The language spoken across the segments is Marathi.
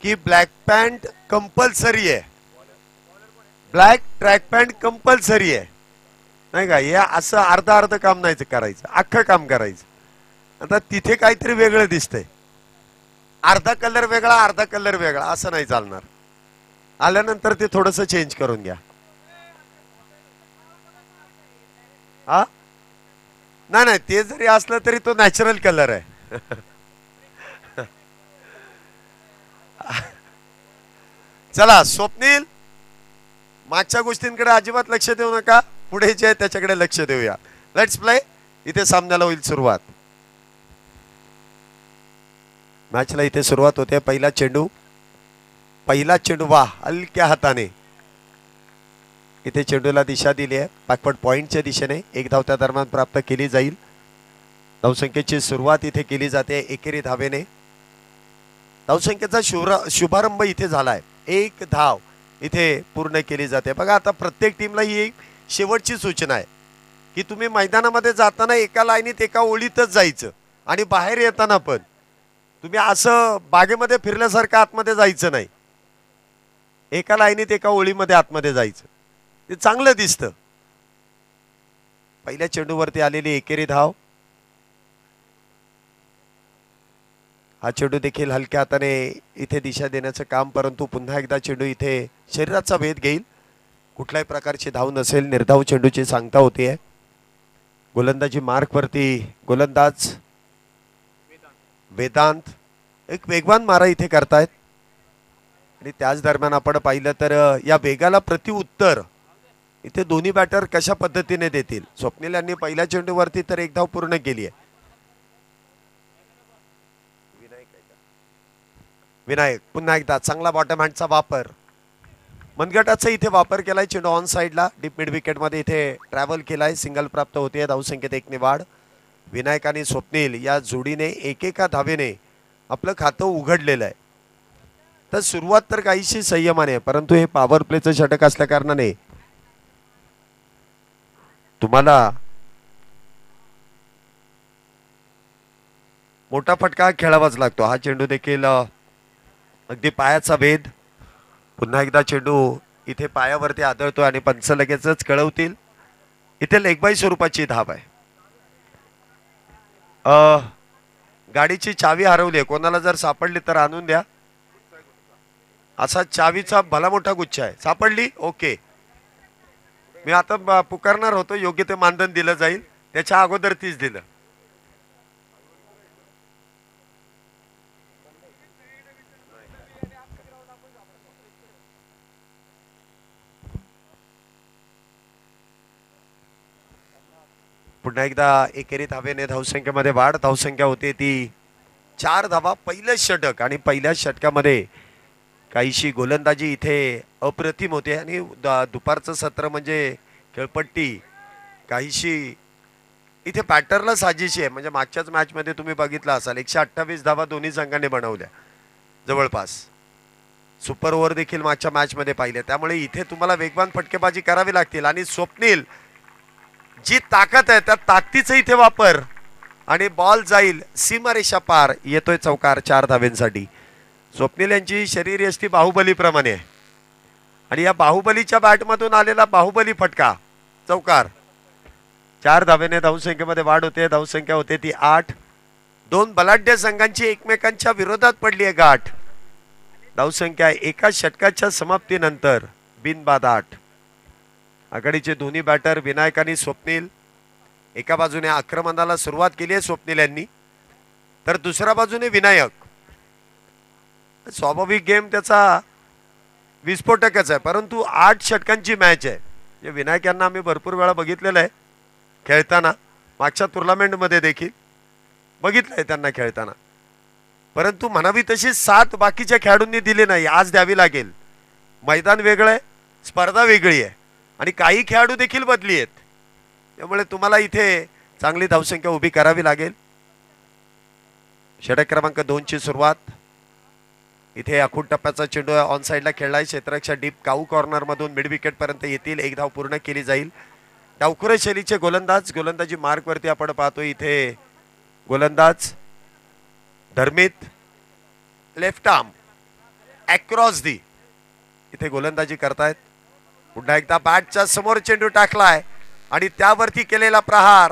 की ब्लॅक पॅन्ट कंपल्सरी आहे, ब्लॅक ट्रॅक पॅन्ट कंपल्सरी आहे, नाही का? हे असं अर्ध अर्ध काम नाही करायचं, अख्खं काम करायचं. आता तिथे काहीतरी वेगळं दिसतंय, अर्धा कलर वेगळा अर्धा कलर वेगळा असं नाही चालणार. आल्यानंतर ते थोडस चेंज करून घ्या. हा नाही नाही, ते जरी असलं तरी तो नॅचरल कलर आहे. चला स्वप्नील, मागच्या गोष्टींकडे अजिबात लक्ष देऊ नका, पुढे जे आहे त्याच्याकडे लक्ष देऊया. Let's play. इथे सामन्याला होईल सुरुवात. मॅचला इथे सुरुवात होते. पहिला चेंडू वा हलक्या हाताने इथे चेंडूला दिशा दिली आहे बॅकवर्ड पॉइंटच्या दिशेने. एक धाव त्या दरम्यान प्राप्त केली जाईल. धावसंख्येची सुरुवात इथे केली जाते एकेरी धावेने. धावसंख्येचा शुभारंभ इथे झालाय. एक धाव इथे पूर्ण केली जाते. बघा आता प्रत्येक टीमला ही एक शेवटची सूचना आहे की तुम्ही मैदानामध्ये जाताना एका लाईनीत एका ओळीतच जायचं आणि बाहेर येताना पण तुम्ही असं बागेमध्ये फिरल्यासारखं आतमध्ये जायचं नाही. एका लाईनीत एका ओळीमध्ये आतमध्ये जायचं, ते चांगलं दिसतं. पहिल्या चेंडूवरती आलेली एकेरी धाव. हा चेंडू देखील हलक्या हाताने इथे दिशा देण्याचं काम, परंतु पुन्हा एकदा चेंडू इथे शरीराचा भेद घेईल. कुठल्याही प्रकारची धाव नसेल, निर्धाव चेंडूची सांगता होतीये. गोलंदाजी मार्कवरती गोलंदाज वेदांत एक वेगवान मारा इथे करतायत आणि त्याच दरम्यान आपण पाहिलं तर या वेगाला प्रत्युत्तर इथे दोन्ही बॅटर कशा पद्धतीने देतील. स्वप्नील यांनी पहिल्या चेंडूवरती तर एक धाव पूर्ण केली आहे. विनायक पुन्हा एकदा चांगला बॉटम हँडचा वापर, मनगटाचा इथे वापर केलाय. चेंडू ऑन साइडला डीप मिड विकेट मध्ये इथे ट्रॅव्हल केलाय. सिंगल प्राप्त होते. धावसंख्येत एक ने वाढ. विनायक आणि स्वप्नील या जोडीने एकेका धावेने आपलं खातं उघडलेलं आहे. तर सुरुवात तर काहीशी संयमाने, परंतु हे पॉवर प्लेचं षटक असल्या कारणाने तुम्हाला मोठा फटका खेळावाच लागतो. हा चेंडू देखील अगदी पायाचा भेद. पुन्हा एकदा चेंडू इथे पायावरती आदळतो आणि पंच लगेचच कळवतील. इथे लेगबाई स्वरूपाची धाव आहे. गाडीची चावी हरवली आहे, कोणाला जर सापडली तर आणून द्या. असा चावीचा भला मोठा गुच्छ आहे. सापडली? ओके. मी आता पुकारणार होतो, योग्य ते मानधन दिलं जाईल. त्याच्या अगोदर तीच दिलं. पुन्हा एकदा एकेरी धावेने धावसंख्येमध्ये वाढ. धावसंख्या होते ती 4 धावा. पहिलं षटक आणि पहिल्या षटकामध्ये काहीशी गोलंदाजी इथे अप्रतिम होते आणि दुपारचं सत्र म्हणजे खेळपट्टी काहीशी इथे पॅटर्नला साजेशी आहे. म्हणजे मागच्याच मॅचमध्ये तुम्ही बघितलं असाल 128 धावा दोन्ही संघांनी बनवल्या जवळपास. सुपर ओव्हर देखील मागच्या मॅचमध्ये पाहिले. त्यामुळे इथे तुम्हाला वेगवान फटकेबाजी करावी लागतील. आणि स्वप्नील जी ताकद आहे त्या ताकदीचा इथे वापर आणि बॉल जाईल सीमारेषा पार. येतोय चौकार 4 धावेंसाठी. स्वप्नील यांची शरीरयष्टी बाहुबलीप्रमाणे आहे आणि या बाहुबलीच्या बॅटमधून आलेला बाहुबली फटका चौकार. 4 धावेने धावसंख्येमध्ये वाढ होते. धावसंख्या होते ती 8. दोन बलाढ्य संघांची एकमेकांच्या विरोधात पडली आहे गाठ. धावसंख्या एका षटकाच्या समाप्तीनंतर बिनबाद 8. आघाडीचे दोन्ही बॅटर विनायक आणि स्वप्नील एका बाजूने आक्रमणाला सुरुवात केली आहे स्वप्नील यांनी, तर दुसऱ्या बाजूने विनायक. स्वाभाविक गेम त्याचा विस्फोटकच आहे, परंतु 8 षटकांची मॅच आहे. विनायक यांना आम्ही भरपूर वेळा बघितलेलं आहे खेळताना. मागच्या टुर्नामेंटमध्ये देखील बघितलंय त्यांना खेळताना, परंतु म्हणावी तशी साथ बाकीच्या खेळाडूंनी दिली नाही. आज द्यावी लागेल. मैदान वेगळं आहे, स्पर्धा वेगळी आहे आणि काही खेळाडू देखील बदली आहेत. त्यामुळे तुम्हाला इथे चांगली धावसंख्या उभी करावी लागेल. षटक क्रमांक 2 ची सुरुवात. इथे आखूड टप्प्याचा चेंडू ऑन साइडला खेळलाय. क्षेत्ररक्षक डीप काऊ कॉर्नर मधून मिड विकेट पर्यंत येतील. एक धाव पूर्ण केली जाईल. डावखुरे शैलीचे गोलंदाजी मार्क वरती आपण पाहतो. इथे गोलंदाज धर्मित लेफ्ट आर्म अक्रॉस दी इथे गोलंदाजी करतायत. पुन्हा एकदा बॅटच्या समोर चेंडू टाकलाय आणि त्यावरती केलेला प्रहार,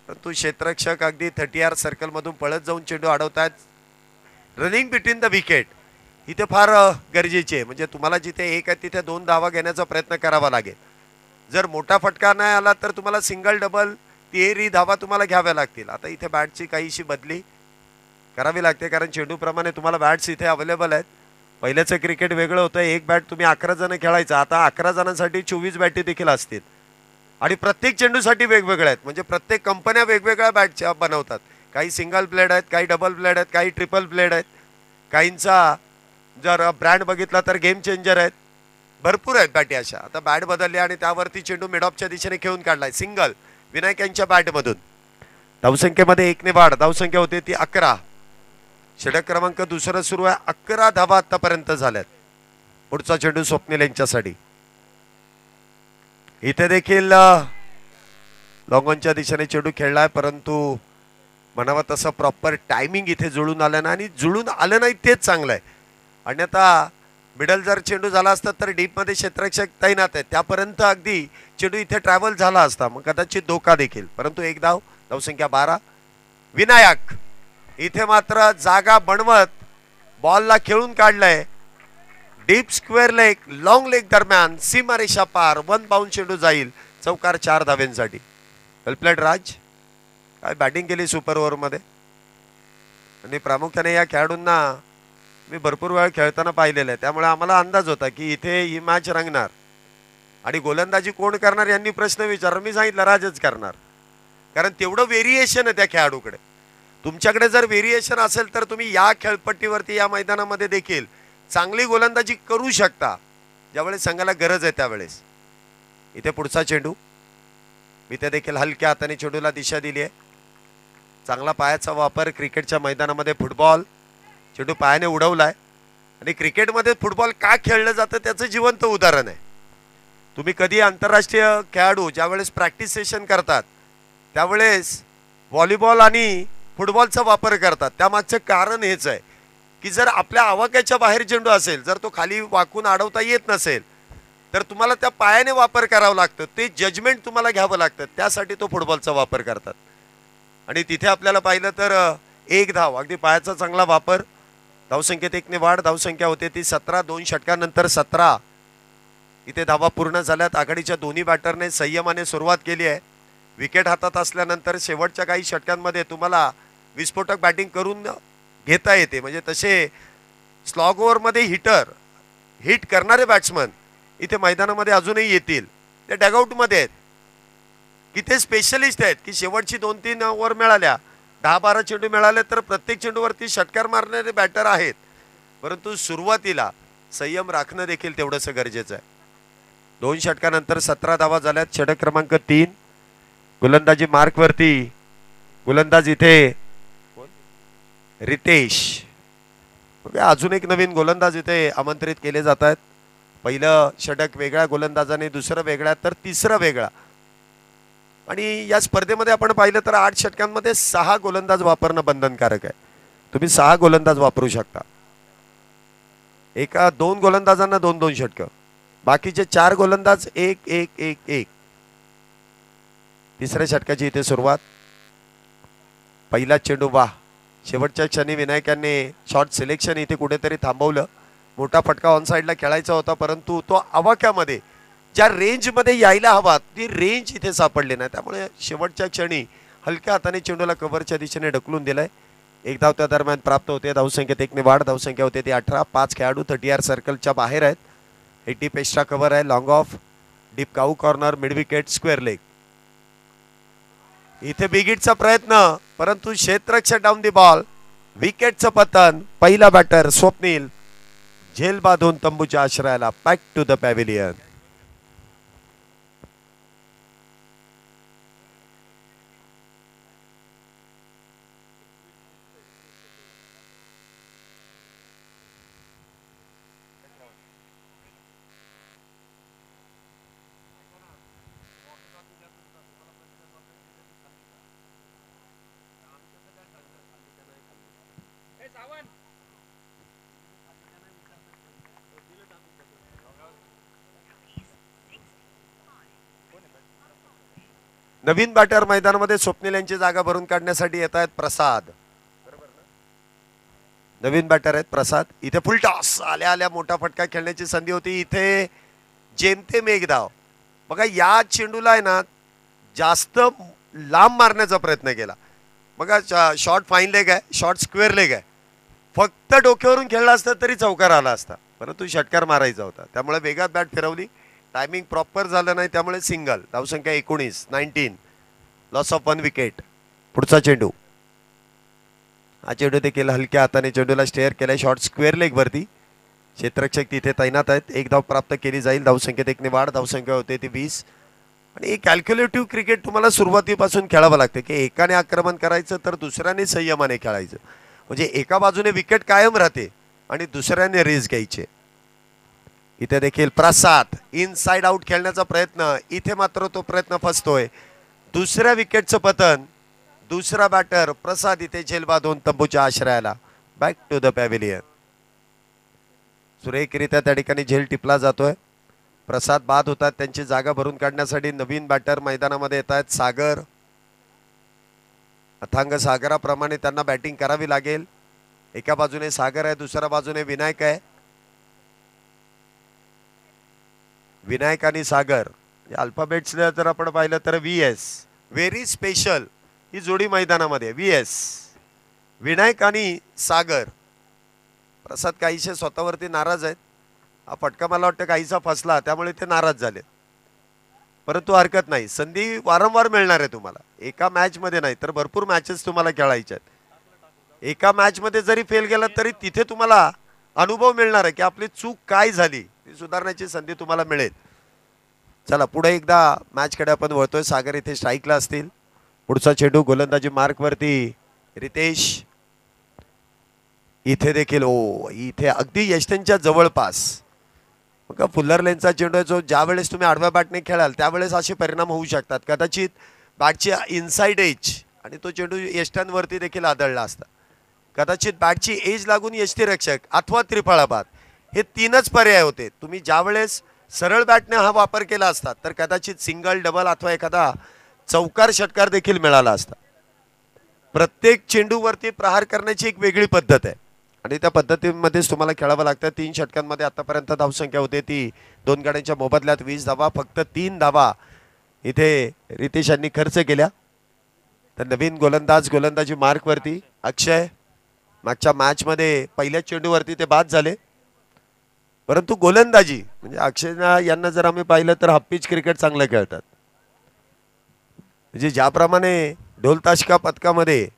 परंतु क्षेत्ररक्षक अगदी 30 सर्कल मधून पळत जाऊन चेंडू अडवतायत. रनिंग बिटवीन द विकेट इथे फार गरजेचे आहे. म्हणजे तुम्हाला जिथे एक आहे तिथे 2 धावा घेण्याचा प्रयत्न करावा लागेल. जर मोठा फटका नाही आला तर तुम्हाला सिंगल डबल तिहेरी धावा तुम्हाला घ्याव्या लागतील. आता इथे बॅटची काहीशी बदली करावी लागते कारण चेंडूप्रमाणे तुम्हाला बॅट्स इथे अवेलेबल आहेत. पहिल्याचं क्रिकेट वेगळं होतं. एक बॅट तुम्ही 11 जण खेळायचं. आता 11 जणांसाठी 24 बॅटी देखील असतील आणि प्रत्येक चेंडूसाठी वेगवेगळ्या आहेत. म्हणजे प्रत्येक कंपन्या वेगवेगळ्या बॅटच्या बनवतात. काही सिंगल ब्लेड आहेत, काही डबल ब्लेड आहेत, काही ट्रिपल ब्लेड आहेत. काहींचा जर ब्रँड बघितला तर गेम चेंजर आहेत. भरपूर आहेत बॅटी अशा. आता बॅट बदलली आणि त्यावरती चेंडू मिडऑफच्या दिशेने खेळून काढलाय. सिंगल विनायक यांच्या बॅटमधून. धावसंख्येमध्ये 1 ने वाढ. धावसंख्या होती ती 11. षटक क्रमांक दुसरा सुरू आहे. 11 धावा आतापर्यंत झाल्यात. पुढचा चेंडू स्वप्नील यांच्यासाठी. इथे देखील लॉंगॉनच्या दिशेने चेंडू खेळलाय परंतु म्हणावा तसं प्रॉपर टायमिंग इथे जुळून आलं नाही आणि जुळून आलं नाही तेच चांगलं आहे. अन्यथा मिडल जर चेंडू झाला असता तर डीपमध्ये क्षेत्ररक्षक तैनात आहे त्यापर्यंत अगदी चेंडू इथे ट्रॅव्हल झाला असता, मग कदाचित धोका देखील. परंतु एक धाव. धावसंख्या 12. विनायक इथे मात्र जागा बनवत बॉलला खेळून काढलंय. Deep square leg long leg दरम्यान सीमारेषा पार 1 बाउंड चेंडू जाईल. चौकार 4 धाव्यांसाठी. वेलप्लेड राज. काय बॅटिंग केली सुपर ओव्हरमध्ये आणि प्रामुख्याने या खेळाडूंना मी भरपूर वेळ खेळताना पाहिलेलं आहे त्यामुळे आम्हाला अंदाज होता की इथे ही मॅच रंगणार. आणि गोलंदाजी कोण करणार यांनी प्रश्न विचारला. मी सांगितलं राजच करणार कारण तेवढं व्हेरिएशन आहे त्या खेळाडूकडे. तुमच्याकडे जर व्हेरिएशन असेल तर तुम्ही या खेळपट्टीवरती या मैदानामध्ये देखील चांगली गोलंदाजी करू शकता ज्यावेळेस संघाला गरज आहे त्यावेळेस. इथे पुढचा चेंडू. इथे देखील हलक्या हाताने चेंडूला दिशा दिली आहे. चांगला पायाचा वापर क्रिकेटच्या मैदानामध्ये. फुटबॉल चेंडू पायाने उडवलाय आणि क्रिकेटमध्ये फुटबॉल का खेळलं जातं त्याचं जिवंत उदाहरण आहे. तुम्ही कधी आंतरराष्ट्रीय खेळाडू ज्यावेळेस प्रॅक्टिस सेशन करतात त्यावेळेस व्हॉलीबॉल आणि फुटबॉलचा वापर करतात. त्यामागचं कारण हेच आहे की जर आपल्या आवाक्याच्या बाहेर चेंडू असेल, जर तो खाली वाकून अडवता येत नसेल तर तुम्हाला त्या पायाने वापर करावा लागतं. ते जजमेंट तुम्हाला घ्यावं लागतं. त्यासाठी तो फुटबॉलचा वापर करतात. आणि तिथे आपल्याला पाहिलं तर 1 धाव. अगदी पायाचा चांगला वापर. धावसंख्येत 1 ने वाढ. धावसंख्या होते ती 17. 2 षटकांनंतर 17 इथे धावा पूर्ण झाल्यात. आघाडीच्या दोन्ही बॅटरने संयमाने सुरुवात केली आहे. विकेट हातात असल्यानंतर शेवटच्या काही षटकांमध्ये तुम्हाला विस्फोटक बॅटिंग करून घेता येते. म्हणजे तसे स्लॉग ओव्हरमध्ये हिट करणारे बॅट्समन इथे मैदानामध्ये अजूनही येतील. ते डगआउटमध्ये आहेत की ते स्पेशलिस्ट आहेत की शेवटची 2-3 ओव्हर मिळाल्या, 10-12 चेंडू मिळाले तर प्रत्येक चेंडूवरती षटकार मारणारे बॅटर आहेत. परंतु सुरुवातीला संयम राखणं देखील तेवढंसं गरजेचं आहे. 2 षटकानंतर 17 धावा झाल्यात. षटक क्रमांक 3. गोलंदाजी मार्कवरती. गोलंदाज इथे रितेश. अजून एक नवीन गोलंदाज इथे आमंत्रित केले जात आहेत. पहिलं षटक वेगळ्या गोलंदाजाने, दुसरं वेगळ्या तर तिसरं वेगळा. आणि या स्पर्धेमध्ये आपण पाहिलं तर 8 षटकांमध्ये 6 गोलंदाज वापरणं बंधनकारक आहे. तुम्ही 6 गोलंदाज वापरू शकता. 2 गोलंदाजांना 2-2 षटकं. बाकीचे 4 गोलंदाज 1-1-1-1. तिसऱ्या षटकाची इथे सुरुवात. पहिला चेंडू. वाह. शेवटच्या क्षणी विनायकांनी शॉट सिलेक्शन इथे कुठेतरी थांबवलं. मोठा फटका ऑन साईडला खेळायचा होता परंतु तो आवाक्यामध्ये ज्या रेंजमध्ये यायला हवा ती रेंज इथे सापडली नाही. त्यामुळे शेवटच्या क्षणी हलक्या हाताने चेंडूला कव्हरच्या दिशेने ढकलून दिलाय. 1 धाव त्या दरम्यान प्राप्त होते. धावसंख्येत 1 ने वाढ. धावसंख्या होते ती 18. 5 खेळाडू 30 सर्कलच्या बाहेर आहेत. 80 पेसचा कव्हर आहे. Long off, deep cow corner, mid wicket, square leg. इथे बिगिटचा प्रयत्न परंतु क्षेत्ररक्षक डाऊन दी बॉल. विकेटचं पतन. पहिला बॅटर स्वप्नील झेल बांधून तंबूच्या आश्रयाला. Back to the pavilion. नवीन बॅटर मैदानामध्ये स्वप्नील यांची जागा भरून काढण्यासाठी येत आहेत प्रसाद. नवीन बॅटर आहेत प्रसाद. इथे फुल टॉस आल्या आल्या मोठा फटका खेळण्याची संधी होती. इथे जेमतेम एक धाव. बघा या चेंडूला आहे ना जास्त लांब मारण्याचा प्रयत्न केला. बघा शॉर्ट फाईन लेग आहे, शॉर्ट स्क्वेअर लेग आहे. फक्त डोक्यावरून खेळला असता तरी चौकार आला असता, परंतु षटकार मारायचा होता. त्यामुळे वेगात बॅट फिरवली, टायमिंग प्रॉपर झालं नाही, त्यामुळे सिंगल. धावसंख्या 19 लॉस ऑफ 1 विकेट. पुढचा चेंडू. हा चेंडू देखील हलक्या हाताने चेंडूला स्टेअर केलाय शॉर्ट स्क्वेअर लेग वरती. क्षेत्ररक्षक तिथे तैनात आहेत. एक धाव प्राप्त केली जाईल. धावसंख्येत एकने वाढ. धावसंख्या होते ती 20. आणि कॅल्क्युलेटिव्ह क्रिकेट तुम्हाला सुरुवातीपासून खेळावं लागतं की एकाने आक्रमण करायचं तर दुसऱ्याने संयमाने खेळायचं. म्हणजे एका बाजूने विकेट कायम राहते आणि दुसऱ्याने रिस्क घ्यायचे. इथे देखील प्रसाद इनसाइड आउट खेळण्याचा प्रयत्न. इथे मात्र तो प्रयत्न फसतोय. दुसऱ्या विकेटचं पतन. दुसरा बॅटर प्रसाद इथे झेल बांधून तंबूच्या आश्रयाला. Back to the pavilion. सुरेखरित्या त्या ठिकाणी झेल टिपला जातोय. प्रसाद बाद होतात. त्यांची जागा भरून काढण्यासाठी नवीन बॅटर मैदानामध्ये येत आहेत. सागर. अथांग सागराप्रमाणे त्यांना बॅटिंग करावी लागेल. एका बाजूने सागर आहे, दुसऱ्या बाजूने विनायक आहे. विनायक आणि सागर अल्फाबेट्स जर आपण पाहिलं तर VS व्हेरी स्पेशल ही जोडी मैदानामध्ये. VS विनायक आणि सागर. प्रसाद काहीशे स्वतःवरती नाराज आहेत. हा फटका मला वाटतं काहीसा फसला त्यामुळे ते नाराज झाले, परंतु हरकत नाही. संधी वारंवार मिळणार आहे तुम्हाला. एका मॅच मध्ये नाही तर भरपूर मॅचेस तुम्हाला खेळायच्या आहेत. एका मॅच मध्ये जरी फेल गेला तरी तिथे तुम्हाला अनुभव मिळणार आहे की आपली चूक काय झाली, ती सुधारण्याची संधी तुम्हाला मिळेल. चला पुढे एकदा मॅचकडे आपण वळतोय. सागर इथे स्ट्राईकला असतील. पुढचा चेंडू गोलंदाजी मार्क वरती रितेश. इथे देखील इथे अगदी यष्टनच्या जवळपास. बघा फुल्लर लेनचा चेंडू आहे जो ज्या वेळेस तुम्ही आडव्या बॅटने खेळाल त्यावेळेस असे परिणाम होऊ शकतात. कदाचित बॅटची इनसाइड एज आणि तो चेंडू यष्टांवरती देखील आदळला असता. कदाचित बॅटची एज लागून यष्टीरक्षक अथवा त्रिफळाबाद हे तीनच पर्याय होते. तुम्ही ज्या वेळेस सरळ बॅटने हा वापर केला असता तर कदाचित सिंगल डबल अथवा एखादा चौकार षटकार देखील मिळाला असता. प्रत्येक चेंडूवरती प्रहार करण्याची एक वेगळी पद्धत आहे आणि त्या पद्धतीमध्येच तुम्हाला खेळावं लागतं. 3 षटकांमध्ये आतापर्यंत धावसंख्या होते ती 2 गाड्यांच्या मोबदल्यात 20 धावा. फक्त 3 धावा इथे रितेश यांनी खर्च केल्या. तर नवीन गोलंदाज गोलंदाजी मार्कवरती अक्षय. मागच्या मॅचमध्ये पहिल्या चेंडूवरती ते बाद झाले, परंतु गोलंदाजी म्हणजे अक्षय यांना जर आम्ही पाहिलं तर हाफ पिच क्रिकेट चांगलं खेळतात. म्हणजे ज्याप्रमाणे ढोल ताशका पथकामध्ये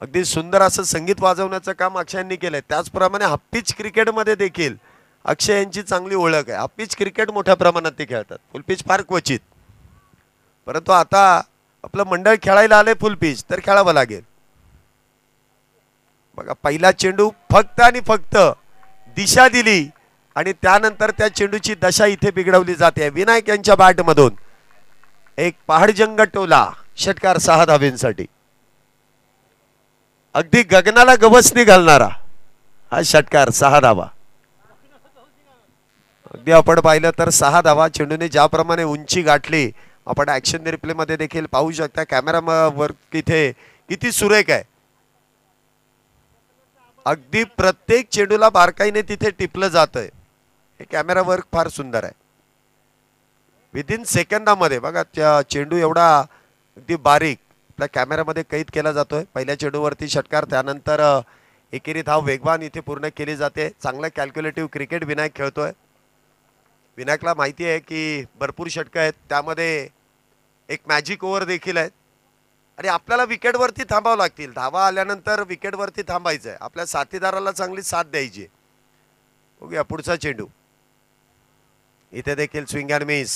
अगदी सुंदर असं संगीत वाजवण्याचं काम अक्षयांनी केलंय, त्याचप्रमाणे हाफ पिच क्रिकेटमध्ये देखील अक्षय यांची चांगली ओळख आहे. हाफ पिच क्रिकेट मोठ्या प्रमाणात ते खेळतात, फुल पिच फार क्वचित. परंतु आता आपलं मंडळ खेळायला आले फुल पिच तर खेळावं लागेल. बघा पहिला चेंडू फक्त आणि फक्त दिशा दिली आणि त्यानंतर त्या चेंडूची दशा इथे बिघडवली जाते. विनायक यांच्या बॅटमधून एक पहाडजंग टोला. षटकार 6 धावेंसाठी. अगदी गगनाला गवसणी घालणारा हा षटकार 6 धावा. अगदी आपण पाहिलं तर 6 धावा. चेंडूने ज्याप्रमाणे उंची गाठली आपण ऍक्शन रिप्ले मध्ये देखील पाहू शकता. कॅमेरावर तिथे किती सुरेख आहे. अगदी प्रत्येक चेंडूला बारकाईने तिथे टिपलं जातंय. हे कॅमेरा वर्क फार सुंदर आहे. विदिन सेकंदामध्ये बघा त्या चेंडू एवढा अगदी बारीक आपल्या कॅमेरामध्ये कैद केला जातोय. पहिल्या चेंडूवरती षटकार, त्यानंतर एकेरी धाव वेगवान इथे पूर्ण केली जाते. चांगलं कॅल्क्युलेटिव्ह क्रिकेट विनायक खेळतोय. विनायकला माहिती आहे की भरपूर षटकं आहेत, त्यामध्ये एक मॅजिक ओव्हर देखील आहे आणि आपल्याला विकेटवरती थांबावं लागतील. धावा आल्यानंतर विकेटवरती थांबायचं आहे. आपल्या साथीदाराला चांगली साथ द्यायची. बघूया पुढचा चेंडू. इथे देखील स्विंग अँड मिस.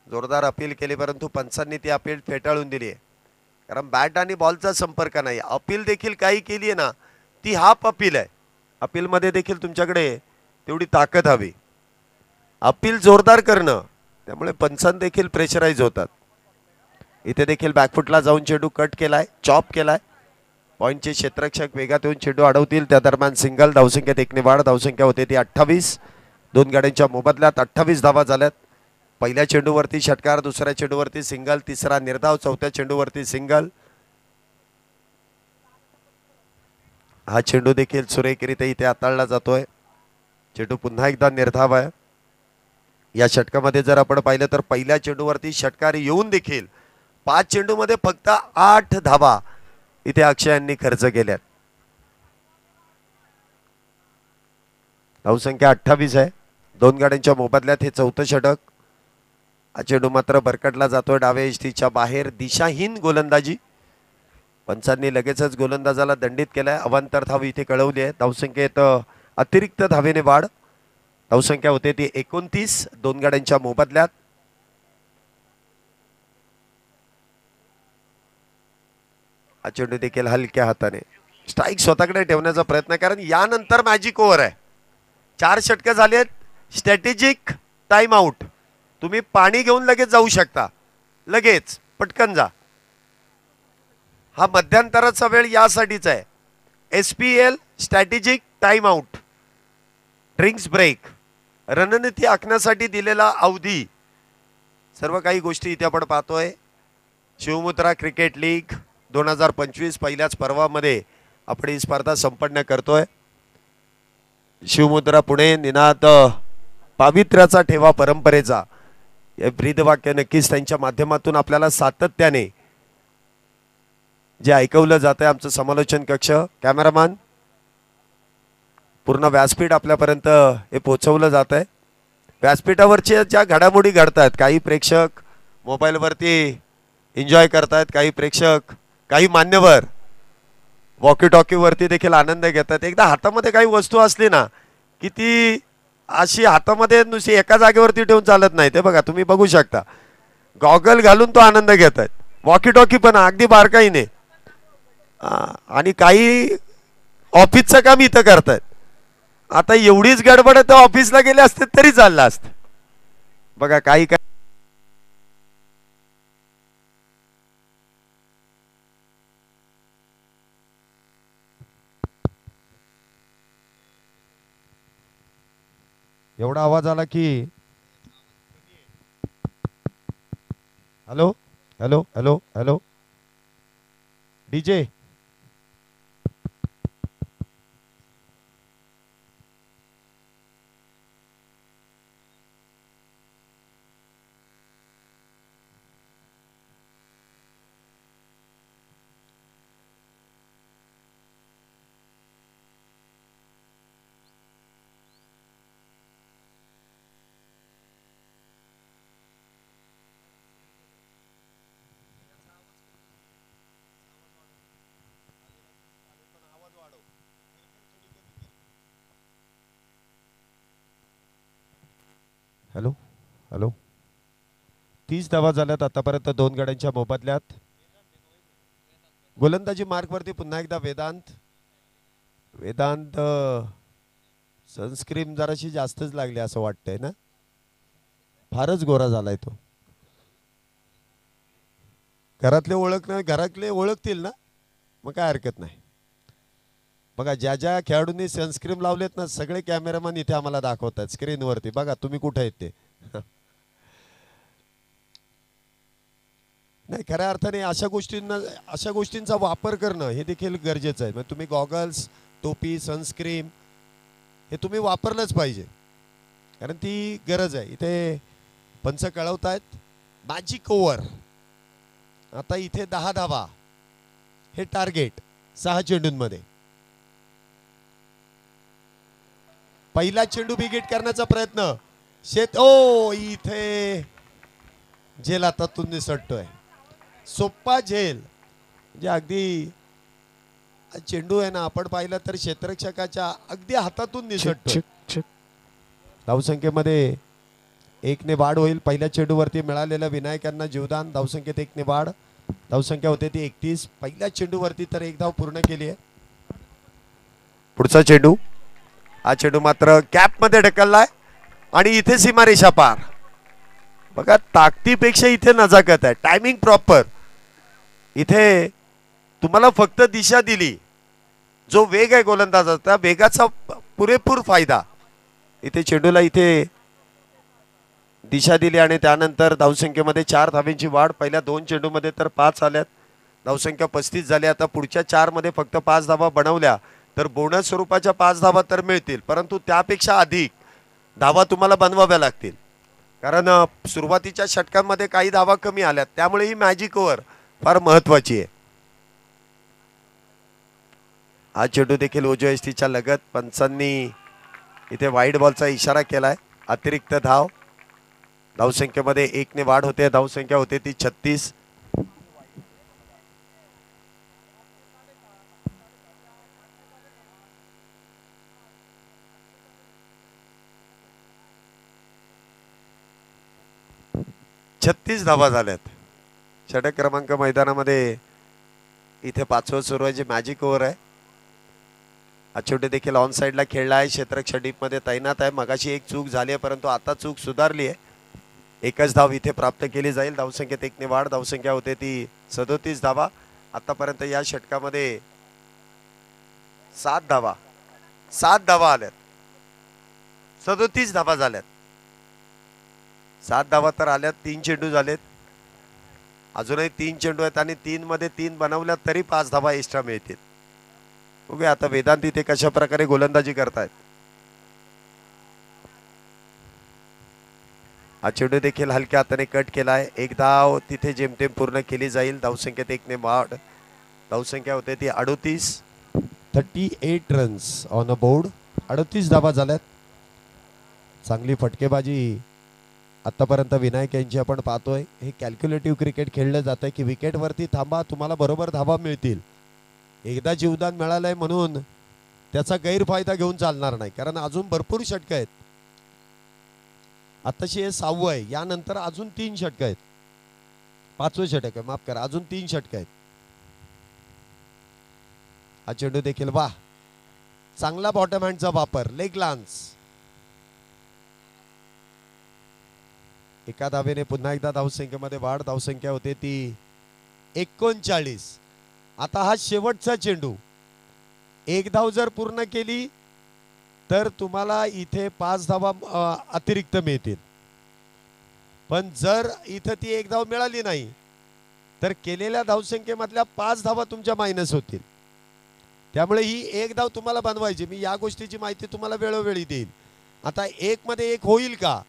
जोरदार अपील केली परंतु पंचांनी ती अपील फेटाळून दिली आहे. कारण बॅट आणि बॉलचा संपर्क नाही. अपील देखील काही केली आहे ना ती हाफ अपील आहे. अपीलमध्ये देखील तुमच्याकडे तेवढी ताकद हवी. अपील जोरदार करणं त्यामुळे पंचां देखील प्रेशराईज होतात. इथे देखील बॅकफुटला जाऊन चेंडू कट केलाय, चॉप केलाय. पॉईंटचे क्षेत्ररक्षक वेगात येऊन चेंडू अडवतील. त्या दरम्यान सिंगल. धावसंख्येत एकने वाढ. धावसंख्या होते ती 28. 2 गाड्यांच्या मोबदल्यात 28 धावा झाल्यात. पहिल्या चेंडूवरती षटकार, दुसऱ्या चेंडूवरती सिंगल, तिसरा निर्धाव, चौथ्या चेंडूवरती सिंगल. हा चेंडू देखील सुरेखरित्या इथे हाताळला जातोय. चेंडू पुन्हा एकदा निर्धाव आहे. या षटकामध्ये जर आपण पाहिलं तर पहिल्या चेंडूवरती षटकार येऊन देखील 5 चेंडूमध्ये फक्त 8 धावा इथे अक्षय यांनी खर्च केल्यात. धावसंख्या 28 आहे. 2 गाड्यांच्या मोबदल्यात हे चौथं षटक. हा चेंडू मात्र बरकटला जातोय डाव्या यष्टीच्या बाहेर. दिशाहीन गोलंदाजी. पंचांनी लगेचच गोलंदाजाला दंडित केलाय. अवांतर धाव इथे कळवली आहे. धावसंख्येत अतिरिक्त धावेने वाढ. धावसंख्या होते ती 29. 2 गाड्यांच्या मोबदल्यात. हा चेंडू देखील हलक्या हाताने स्ट्राईक स्वतःकडे ठेवण्याचा प्रयत्न, कारण यानंतर मॅजिक ओव्हर आहे. 4 षटकं झालेत. Strategic time out. तुम्ही पाणी घेऊन लगेच जाऊ शकता. लगेच पटकन जा. हा मध्यंतराचा वेळ यासाठीच आहे. SPL strategic time out, drinks break, रणनीती आखण्यासाठी दिलेला अवधी, सर्व काही गोष्टी इथे आपण पाहतोय. शिवमुद्रा क्रिकेट लीग 2025 पहिल्याच पर्वामध्ये आपण ही स्पर्धा संपन्न करतोय. शिवमुद्रा पुणे, निनाद पावित्र्याचा ठेवा परंपरेचा, हे ब्रीदवाक्य नक्कीच त्यांच्या माध्यमातून आपल्याला सातत्याने जे ऐकवलं जात आहे. आमचं समालोचन कक्ष, कॅमेरामॅन, पूर्ण व्यासपीठ आपल्यापर्यंत हे पोहोचवलं जात आहे. व्यासपीठावरच्या ज्या घडामोडी घडतात, काही प्रेक्षक मोबाईलवरती एन्जॉय करतायत, काही प्रेक्षक, काही मान्यवर वॉकी टॉकीवरती देखील आनंद घेतात. एकदा हातामध्ये काही वस्तू असली ना की ती अशी हातामध्ये नुसती एका जागेवरती ठेवून चालत नाही. ते बघा, तुम्ही बघू शकता, गॉगल घालून तो आनंद घेत आहेत. वॉकी टॉकी पण अगदी बारकाईने. आणि काही ऑफिसचं काम इथं करतायत. आता एवढीच गडबड तर ऑफिसला गेले असते तरी चाललं असतं. बघा, काही काय एवढा आवाज आला की hello hello hello hello DJ. Hello hello 30 धावा झाल्यात आतापर्यंत 2 गाड्यांच्या मोबदल्यात. गोलंदाजी मार्कवरती पुन्हा एकदा वेदांत. वेदांत सनस्क्रीन जराशी जास्तच लागली असं वाटतंय ना. फारच गोरा झालाय तो. घरातले ओळखतील ना, मग काय हरकत नाही. बघा, ज्या ज्या खेळाडूंनी सनस्क्रीन लावलेत ना, सगळे कॅमेरामॅन इथे आम्हाला दाखवतात स्क्रीनवरती. बघा तुम्ही कुठे आहेत ते. नाही, खऱ्या अर्थाने अशा गोष्टींचा वापर करणं हे देखील गरजेचं आहे. म्हणजे तुम्ही गॉगल्स, टोपी, सनस्क्रीन हे तुम्ही वापरलंच पाहिजे, कारण ती गरज आहे. इथे पंच कळवतायत मॅजिक ओव्हर. आता इथे 10 धावा हे टार्गेट 6 चेंडूंमध्ये. पहिला चेंडू बिगेट करण्याचा प्रयत्न. इथे झेल हातातून निसटतोय. सोप्पा झेल, म्हणजे अगदी चेंडू आहे ना, आपण पाहिलं तर क्षेत्ररक्षकाच्या अगदी हातातून निसटतोय. धावसंख्येमध्ये 1 ने वाढ होईल. पहिल्या चेंडूवरती मिळालेल्या विनायकांना जीवदान. धावसंख्येत 1 ने वाढ. धावसंख्या होते ती 31. पहिल्या चेंडूवरती तर 1 धाव पूर्ण केली आहे. पुढचा चेंडू. हा चेंडू मात्र कॅप मध्ये ढकललाय आणि इथे सीमारेषा पार. बघा, ताकदीपेक्षा इथे नजाकत आहे. Timing proper. इथे तुम्हाला फक्त दिशा दिली, जो वेग आहे गोलंदाजाचा, त्या वेगाचा पुरेपूर फायदा इथे चेंडूला इथे दिशा दिली आणि त्यानंतर धावसंख्येमध्ये 4 धावांची वाढ. पहिल्या 2 चेंडूमध्ये तर 5 आल्यात. धावसंख्या 35 झाली. आता पुढच्या 4 मध्ये फक्त 5 धावा बनवल्या तर बोनस स्वरूपाच्या 5 धावा तर मिळतील, परंतु त्यापेक्षा अधिक धावा तुम्हाला बनवाव्या लागतील, कारण सुरुवातीच्या षटकांमध्ये काही धावा कमी आल्यात. त्यामुळे ही मॅजिक ओव्हर फार महत्वाची आहे. हा चेंडू देखील ओजो एसटीच्या लगत. पंचांनी इथे वाईड बॉलचा इशारा केलाय. अतिरिक्त धाव. धावसंख्येमध्ये 1 ने वाढ होते. धावसंख्या होते ती 36. धावा झाल्यात. षटक क्रमांक मैदानामध्ये इथे 5वं सुरू आहे, जे मॅजिक ओव्हर आहे. अचोटे देखील ऑन साइडला खेळला आहे. क्षेत्ररक्षक डीपमध्ये तैनात आहे. मगाशी एक चूक झाली आहे, परंतु आता चूक सुधारली आहे. एकच धाव इथे प्राप्त केली जाईल. धावसंख्येत 1 ने वाढ. धावसंख्या होते ती 37 धावा. आतापर्यंत या षटकामध्ये 7 धावा आल्यात. 37 धावा झाल्यात. 7 धावा तर आल्यात. 3 चेंडू झालेत. अजूनही 3 चेंडू आहेत आणि 3 मध्ये 3 बनवल्यात तरी 5 धावा एक्स्ट्रा मिळतील. बघूया आता वेदांत इथे कशा प्रकारे गोलंदाजी करतायत. हा चेंडू देखील हलक्या हाताने कट केलाय. एक धाव तिथे जेमतेम पूर्ण केली जाईल. धावसंख्येत 1 ने वाढ. धावसंख्या होते ती 38. 38 रन्स ऑन अ बोर्ड. 38 धावा झाल्यात. चांगली फटकेबाजी आतापर्यंत विनायक यांची आपण पाहतोय. हे कॅल्क्युलेटिव्ह क्रिकेट खेळलं जात आहे की विकेटवरती थांबा, तुम्हाला बरोबर धावा मिळतील. एकदा जीवदान मिळालंय म्हणून त्याचा गैरफायदा घेऊन चालणार नाही, कारण अजून भरपूर षटकं आहेत. आताशी हे 6वं आहे. यानंतर अजून 3 षटकं आहेत. 5वं षटक आहे, माफ करा, अजून 3 षटकं आहेत. हा चेंडू देखील वाह, चांगला बॉटम हँडचा वापर. Leg glance. एका धावेने पुन्हा एकदा धावसंख्येमध्ये वाढ. धावसंख्या होते ती 39. आता हा शेवटचा चेंडू. 1 धाव जर पूर्ण केली तर तुम्हाला इथे 5 धावा अतिरिक्त मिळतील, पण जर इथे ती 1 धाव मिळाली नाही तर केलेल्या धावसंख्येमधल्या 5 धावा तुमच्या मायनस होतील. त्यामुळे ही 1 धाव तुम्हाला बनवायची. मी या गोष्टीची माहिती तुम्हाला वेळोवेळी देईल. आता 1 मध्ये 1 होईल का?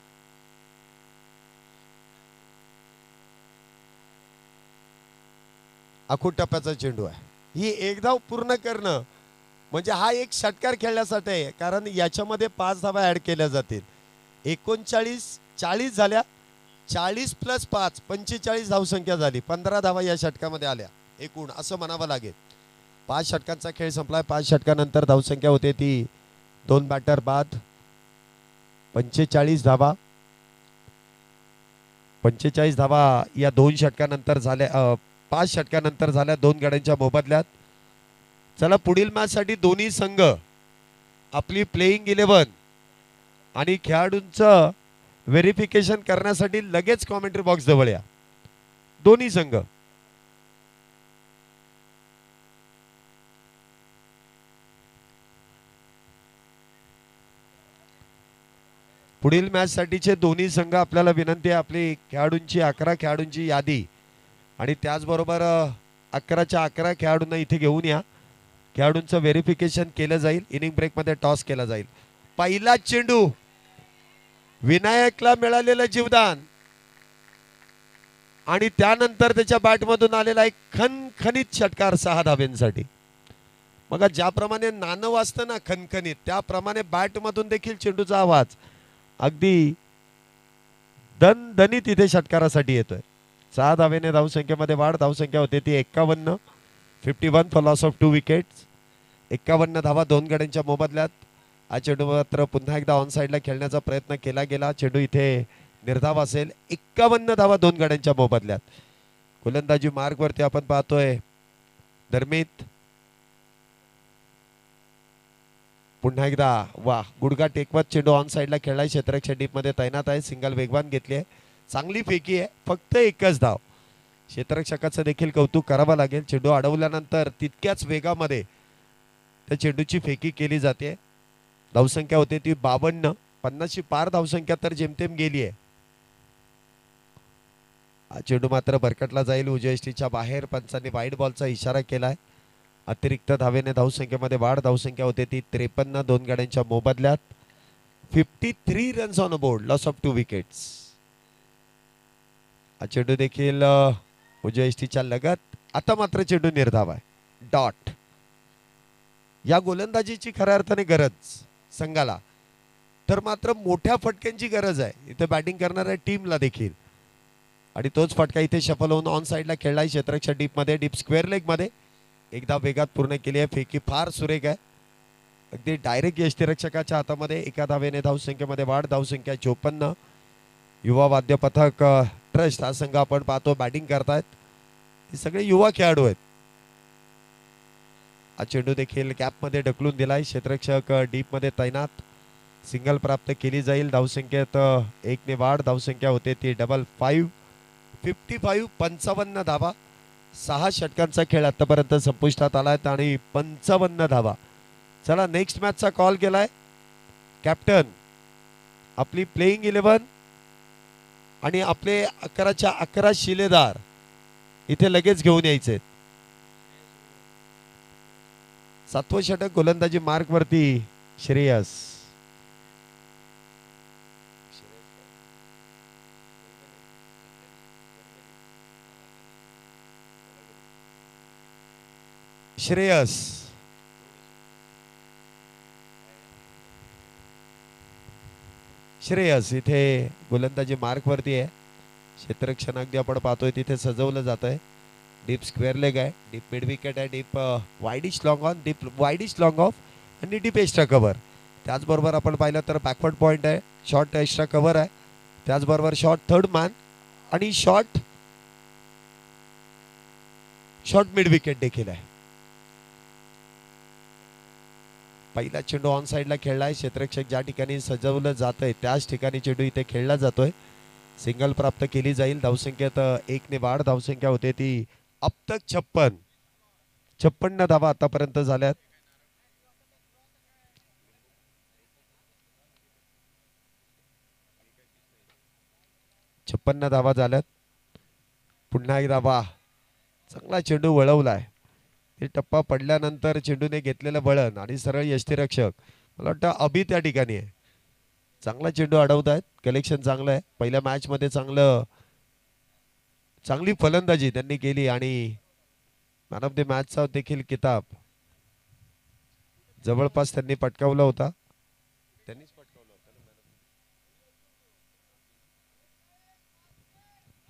आखूड टप्प्याचा चेंडू आहे. ही 1 धाव पूर्ण करणं म्हणजे हा एक षटकार खेळण्यासाठी आहे, कारण याच्यामध्ये 5 धावा ऍड केल्या जातील. 39 40 झाल्या. 40 + 5 45 धावसंख्या झाली. 15 धावा या षटकामध्ये आल्या एकूण, असं म्हणावं लागेल. 5 षटकांचा खेळ संपलाय. 5 षटकानंतर धावसंख्या होते ती 2 बॅटर बाद. 45 धावा. 45 धावा या 2 षटकानंतर झाल्या. 5 षटकानंतर झाल्या 2 गड्यांच्या मोबदल्यात. चला, पुढील मॅच साठी दोन्ही संघ आपली प्लेइंग 11 आणि खेळाडूंचं व्हेरिफिकेशन करण्यासाठी लगेच कॉमेंट्री बॉक्स जवळ या. दोन्ही संघ. पुढील मॅच साठीचे दोन्ही संघ आपल्याला विनंती आहे, आपली खेळाडूंची 11 खेळाडूंची यादी आणि त्याचबरोबर 11च्या 11 खेळाडूंना इथे घेऊन या. खेळाडूंचं व्हेरिफिकेशन केलं जाईल. इनिंग ब्रेकमध्ये टॉस केला जाईल. पहिला चेंडू विनायकला मिळालेलं जीवदान आणि त्यानंतर त्याच्या बॅटमधून आलेला एक खणखणीत षटकार 6 धाब्यांसाठी. मग ज्याप्रमाणे नाणं वाजतं ना खणखणीत, त्याप्रमाणे बॅटमधून देखील चेंडूचा आवाज अगदी दणदणीत इथे षटकारासाठी येतोय. 6 धावेने धावसंख्येमध्ये वाढ. धावसंख्या होते ती 51. 51 फॉर लॉस ऑफ 2 विकेट्स. 51 धावा 2 गड्यांच्या मोबदल्यात. हा चेंडू मात्र पुन्हा एकदा ऑन साइडला खेळण्याचा प्रयत्न केला गेला. चेंडू इथे निर्धाव असेल. 51 धावा 2 गड्यांच्या मोबदल्यात. गोलंदाजी मार्गवरती आपण पाहतोय धर्मित. पुन्हा एकदा वा, गुडघा टेकवत चेंडू ऑन साइडला खेळलाय. क्षेत्ररक्षक डीपमध्ये तैनात आहे. सिंगल वेगवान घेतली आहे. चांगली फेकी आहे. फक्त एकच धाव. क्षेत्ररक्षकाचं देखील कौतुक करावं लागेल. चेंडू अडवल्यानंतर तितक्याच वेगामध्ये त्या चेंडूची फेकी केली जाते. धावसंख्या होते ती 52. 50ची पार धावसंख्या तर जेमतेम गेली आहे. हा चेंडू मात्र भरकटला जाईल उजव्या यष्टीच्या बाहेर. पंचांनी वाईड बॉलचा इशारा केलाय. अतिरिक्त धावेने धावसंख्येमध्ये वाढ. धावसंख्या होते ती 53 दोन गाड्यांच्या मोबदल्यात. 53 runs on board. Loss of 2 wickets. हा चेंडू देखील उजव्या यष्टीच्या लगत. आता मात्र चेंडू निर्धाव आहे. डॉट. या गोलंदाजीची खऱ्या अर्थाने गरज संघाला तर मात्र मोठ्या फटक्यांची गरज आहे इथे बॅटिंग करणाऱ्या टीमला देखील. आणि तोच फटका इथे शफल होऊन ऑन साईडला खेळलाय क्षेत्ररक्षक डीप मध्ये. डीप स्क्वेअर लेग मध्ये एकदा वेगात पूर्ण केली आहे. फेकी फार सुरेख आहे. अगदी डायरेक्ट यष्टीरक्षकाच्या हातामध्ये. एका धावेने धावसंख्येमध्ये वाढ. धावसंख्या 54. युवा वाद्य पथक ट्रस्ट हा संघ आपण पाहतो बॅटिंग करतायत. हे सगळे युवा खेळाडू आहेत. हा चेंडू देखील कॅपमध्ये ढकलून दिलाय. क्षेत्ररक्षक डीप मध्ये तैनात. सिंगल प्राप्त केली जाईल. धावसंख्येत 1 ने वाढ. धावसंख्या होते ती 55. 55 धावा. 6 षटकांचा खेळ आतापर्यंत संपुष्टात आलाय आणि 55 धावा. चला नेक्स्ट मॅचचा कॉल केलाय कॅप्टन. आपली प्लेइंग 11 आणि आपले 11च्या 11 शिलेदार इथे लगेच घेऊन यायचे. 7वं षटक गोलंदाजी मार्क वरती श्रेयस. श्रेयस श्रेयस इथे गोलंदाजी मार्क वरती आहे. क्षेत्ररक्षण अगदी आपण पाहतोय तिथे सजवलं जात आहे. डीप स्क्वेअर लेग आहे. डीप मिड विकेट आहे. Deep widish long on. Deep widish long of आणि डीप एक्स्ट्रा कव्हर. त्याचबरोबर आपण पाहिलं तर बॅकवर्ड पॉईंट आहे. शॉर्ट एक्स्ट्रा कव्हर आहे. त्याचबरोबर शॉर्ट थर्ड मॅन आणि शॉर्ट मिड विकेट देखील आहे. पहिला चेंडू ऑन साईडला खेळलाय. क्षेत्ररक्षक ज्या ठिकाणी सजवलं जात आहे त्याच ठिकाणी चेंडू इथे खेळला जातोय. सिंगल प्राप्त केली जाईल. धावसंख्येत 1 ने वाढ. धावसंख्या होते ती अब तक 56 धावा आतापर्यंत झाल्यात. छप्पन्न धावा झाल्यात. पुन्हा एकदा वा चांगला चेंडू वळवलाय. ते टप्पा पडल्यानंतर चेंडूने घेतलेलं वळण आणि सरळ यष्टीरक्षक मला वाटतं अभि त्या ठिकाणी आहे. चांगला चेंडू अडवत आहेत. कलेक्शन चांगलं आहे. पहिल्या मॅच मध्ये चांगली फलंदाजी त्यांनी केली आणि मॅन ऑफ द मॅचचा देखील किताब जवळपास त्यांनी पटकावला होता. त्यांनीच पटकावला होता.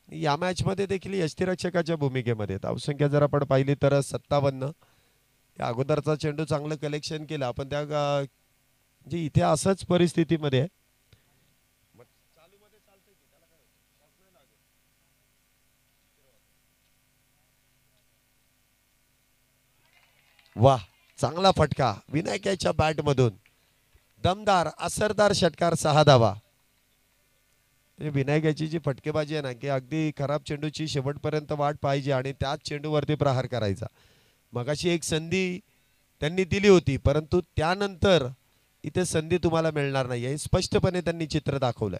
या मॅच मध्ये देखील यष्टीरक्षकाच्या भूमिकेमध्ये धावसंख्या जर आपण पाहिली तर 57. या अगोदरचा चेंडू चांगलं कलेक्शन केलं आपण त्या म्हणजे इथे असंच परिस्थितीमध्ये वाह चांगला फटका विनायकाच्या बॅट मधून. दमदार असरदार षटकार. 6 धावा. विनायकाची जी फटकेबाजी आहे ना की अगदी खराब चेंडूची शेवटपर्यंत वाट पाहिजे आणि त्याच चेंडूवरती प्रहार करायचा. मगाशी एक संधी त्यांनी दिली होती परंतु त्यानंतर इथे संधी तुम्हाला मिळणार नाही हे स्पष्टपणे त्यांनी चित्र दाखवलंय.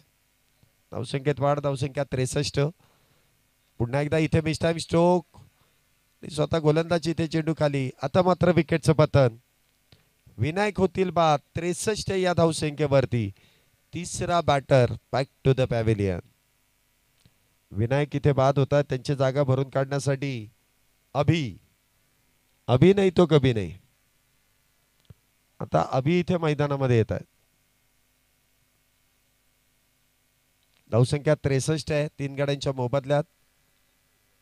धावसंख्येत वाढ. धावसंख्या 63. पुन्हा एकदा इथे मिस टाइम स्ट्रोक. स्वतः गोलंदाज इथे चेंडू खाली. आता मात्र विकेटचं पतन. विनायक होतील बाद 63 या धावसंख्येवरती. तिसरा batter back to the pavilion. Vinayak इथे बाद होता. त्यांची जागा भरून काढण्यासाठी अभि नाही तो कभी नाही. आता अभि इथे मैदानामध्ये येत आहेत. धावसंख्या 63 आहे 3 गाड्यांच्या मोबदल्यात.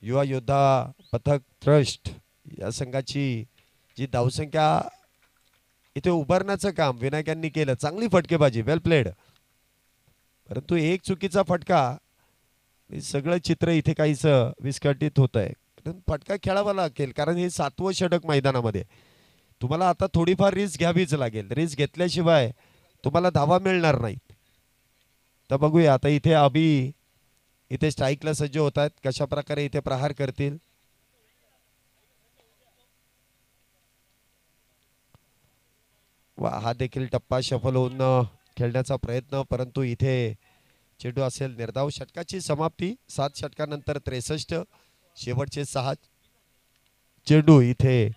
युवा योद्धा पथक ट्रस्ट या संघाची जी धावसंख्या इथे उभारण्याचं काम विनायकांनी केलं. चांगली फटकेबाजी वेल प्लेड. परंतु एक चुकीचा फटका सगळं चित्र इथे काहीच विस्कटीत होत आहे. फटका खेळावा लागेल कारण हे 7वं षटक मैदानामध्ये. तुम्हाला आता थोडीफार रिस्क घ्यावीच लागेल. रिस्क घेतल्याशिवाय तुम्हाला धावा मिळणार नाहीत. तर बघूया आता इथे अभि इथे स्ट्राईकला सज्ज होत आहेत. कशा प्रकारे इथे प्रहार करतील. वा हा देखील टप्पा शफल होऊन खेळण्याचा प्रयत्न परंतु इथे चेंडू असेल निर्धाव. षटकाची समाप्ती 7 षटकानंतर 63. शेवटचे 6 चेंडू इथे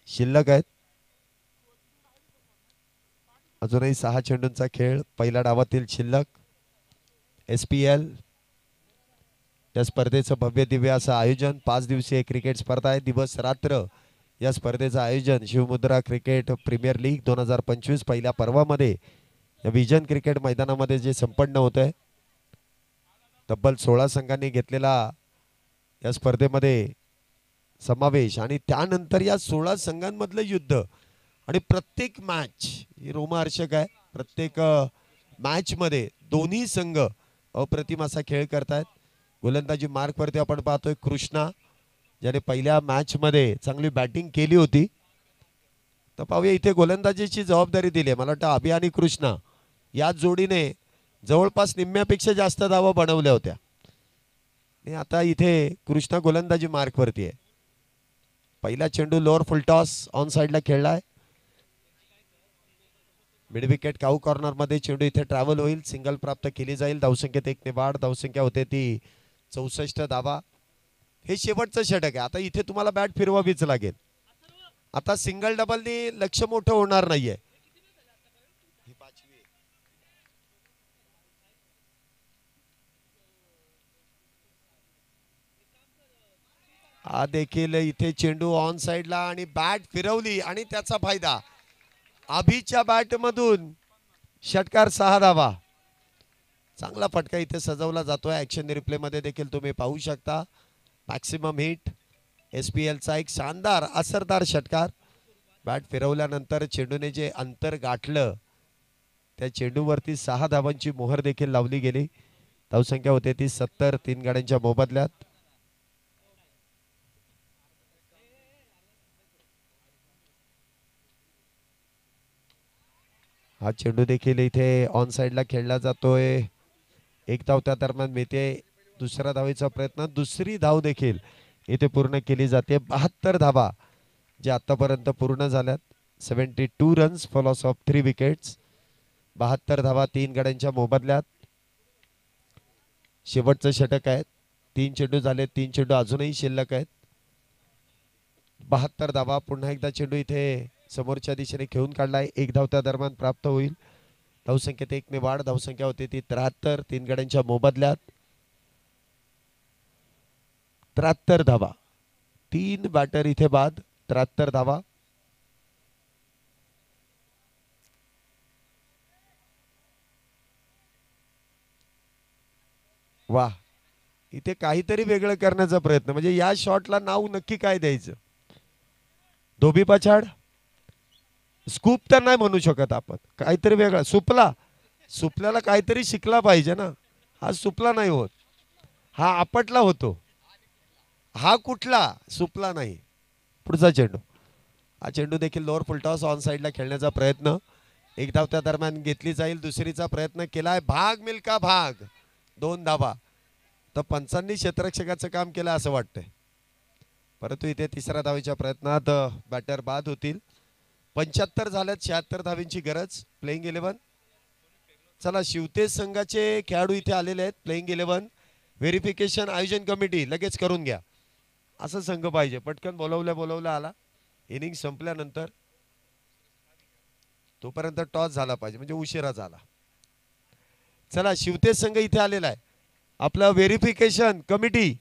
शिल्लक आहेत. अजूनही 6 चेंडूंचा खेळ पहिल्या डावातील शिल्लक. SPL या स्पर्धेचं भव्य दिव्य असं आयोजन. 5 दिवसीय क्रिकेट स्पर्धा आहे. दिवस रात्र या स्पर्धेचं आयोजन शिवमुद्रा क्रिकेट प्रीमियर लीग 2025 पहिल्या पर्वामध्ये या विजन क्रिकेट मैदानामध्ये जे संपन्न होत आहे. तब्बल 16 संघांनी घेतलेला या स्पर्धेमध्ये समावेश आणि त्यानंतर या 16 संघांमधलं युद्ध आणि प्रत्येक मॅच ही रोमहर्षक आहे. प्रत्येक मॅच मध्ये दोन्ही संघ अप्रतिम असा खेळ करतायत. गोलंदाजी मार्कवरती आपण पाहतोय कृष्णा ज्याने पहिल्या मॅच मध्ये चांगली बॅटिंग केली होती. तर पाहूया इथे गोलंदाजीची जबाबदारी दिली आहे. मला वाटतं अभि आणि कृष्णा या जोडीने जवळपास निम्म्यापेक्षा जास्त धावा बनवल्या होत्या. आणि आता इथे कृष्णा गोलंदाजी मार्कवरती आहे. पहिला चेंडू लोअर फुल टॉस ऑन साइडला खेळलाय. मिड विकेट काऊ कॉर्नर मध्ये चेंडू इथे ट्रॅव्हल होईल. सिंगल प्राप्त केली जाईल. धावसंख्येत 1 ने वाढ. धावसंख्या होते ती 64 धावा. हे शेवटचं षटक आहे. आता इथे तुम्हाला बॅट फिरवावीच लागेल. आता सिंगल डबलनी लक्ष मोठं होणार नाहीये. हा देखील इथे चेंडू ऑन साइडला आणि बॅट फिरवली आणि त्याचा फायदा. अभिच्या बॅट मधून षटकार 6 धावा. चांगला फटका इथे सजवला जातोय. ऍक्शन रिप्ले मध्ये देखील तुम्ही पाहू शकता. Maximum hit. SPL चा एक शानदार असरदार षटकार. बॅट फिरवल्यानंतर चेंडूने जे अंतर गाठलं त्या चेंडूवरती 6 धावांची मोहर देखील लावली गेली. धावसंख्या होते ती 70. 3 गाड्यांच्या मोबदल्यात. हा चेंडू देखील इथे ऑन साइडला खेळला जातोय. 1 धाव त्या दरम्यान मिळते. दुसऱ्या धावेचा प्रयत्न. दुसरी धाव देखील इथे पूर्ण केली जाते. 72 धावा जे आतापर्यंत पूर्ण झाल्यात. 72 runs for loss of 3 wickets. 72 धावा 3 गड्यांच्या मोबदल्यात. शेवटचं षटक आहे. 3 चेंडू झाले. 3 चेंडू अजूनही शिल्लक आहेत. 72 धावा. पुन्हा एकदा चेंडू इथे समोरच्या दिशेने खेळून काढलाय. 1 धाव त्या दरम्यान प्राप्त होईल. धावसंख्येत 1 ने वाढ. धावसंख्या होती ती 73. 3 गड्यांच्या मोबदल्यात. 73 धावा. 3 बॅटर इथे बाद. 73 धावा. वाह. इथे काहीतरी वेगळं करण्याचा प्रयत्न. म्हणजे या शॉटला नाव नक्की काय द्यायचं. धोबी पछाड. स्कूप तर नाही म्हणू शकत आपण. काहीतरी वेगळा. सुपला. सुपल्याला काहीतरी शिकला पाहिजे ना. हा सुपला नाही होत. हा आपटला होतो. हा कुठला सुपला नाही. पुढचा चेंडू. हा चेंडू देखील लोअर फुलटॉस ऑन साइडला खेळण्याचा प्रयत्न. 1 धाव त्या दरम्यान घेतली जाईल. दुसरीचा प्रयत्न केलाय. भाग मिल्का भाग. 2 धावा. तर पंचांनी क्षेत्ररक्षकाचं काम केलं असं वाटतंय. परंतु इथे तिसऱ्या धावेच्या प्रयत्नात बॅटर बाद होतील. 75 झाल्यात. 76 धावींची गरज. प्लेइंग 11. चला शिवतेज संघाचे खेळाडू इथे आलेले आहेत. प्लेइंग 11 व्हेरिफिकेशन आयोजन कमिटी लगेच करून घ्या. असं संघ पाहिजे. पटकन बोलवल्या आला. इनिंग संपल्यानंतर तोपर्यंत टॉस झाला पाहिजे. म्हणजे उशिरा झाला. चला शिवतेज संघ इथे आलेला आहे. आपलं व्हेरिफिकेशन कमिटी.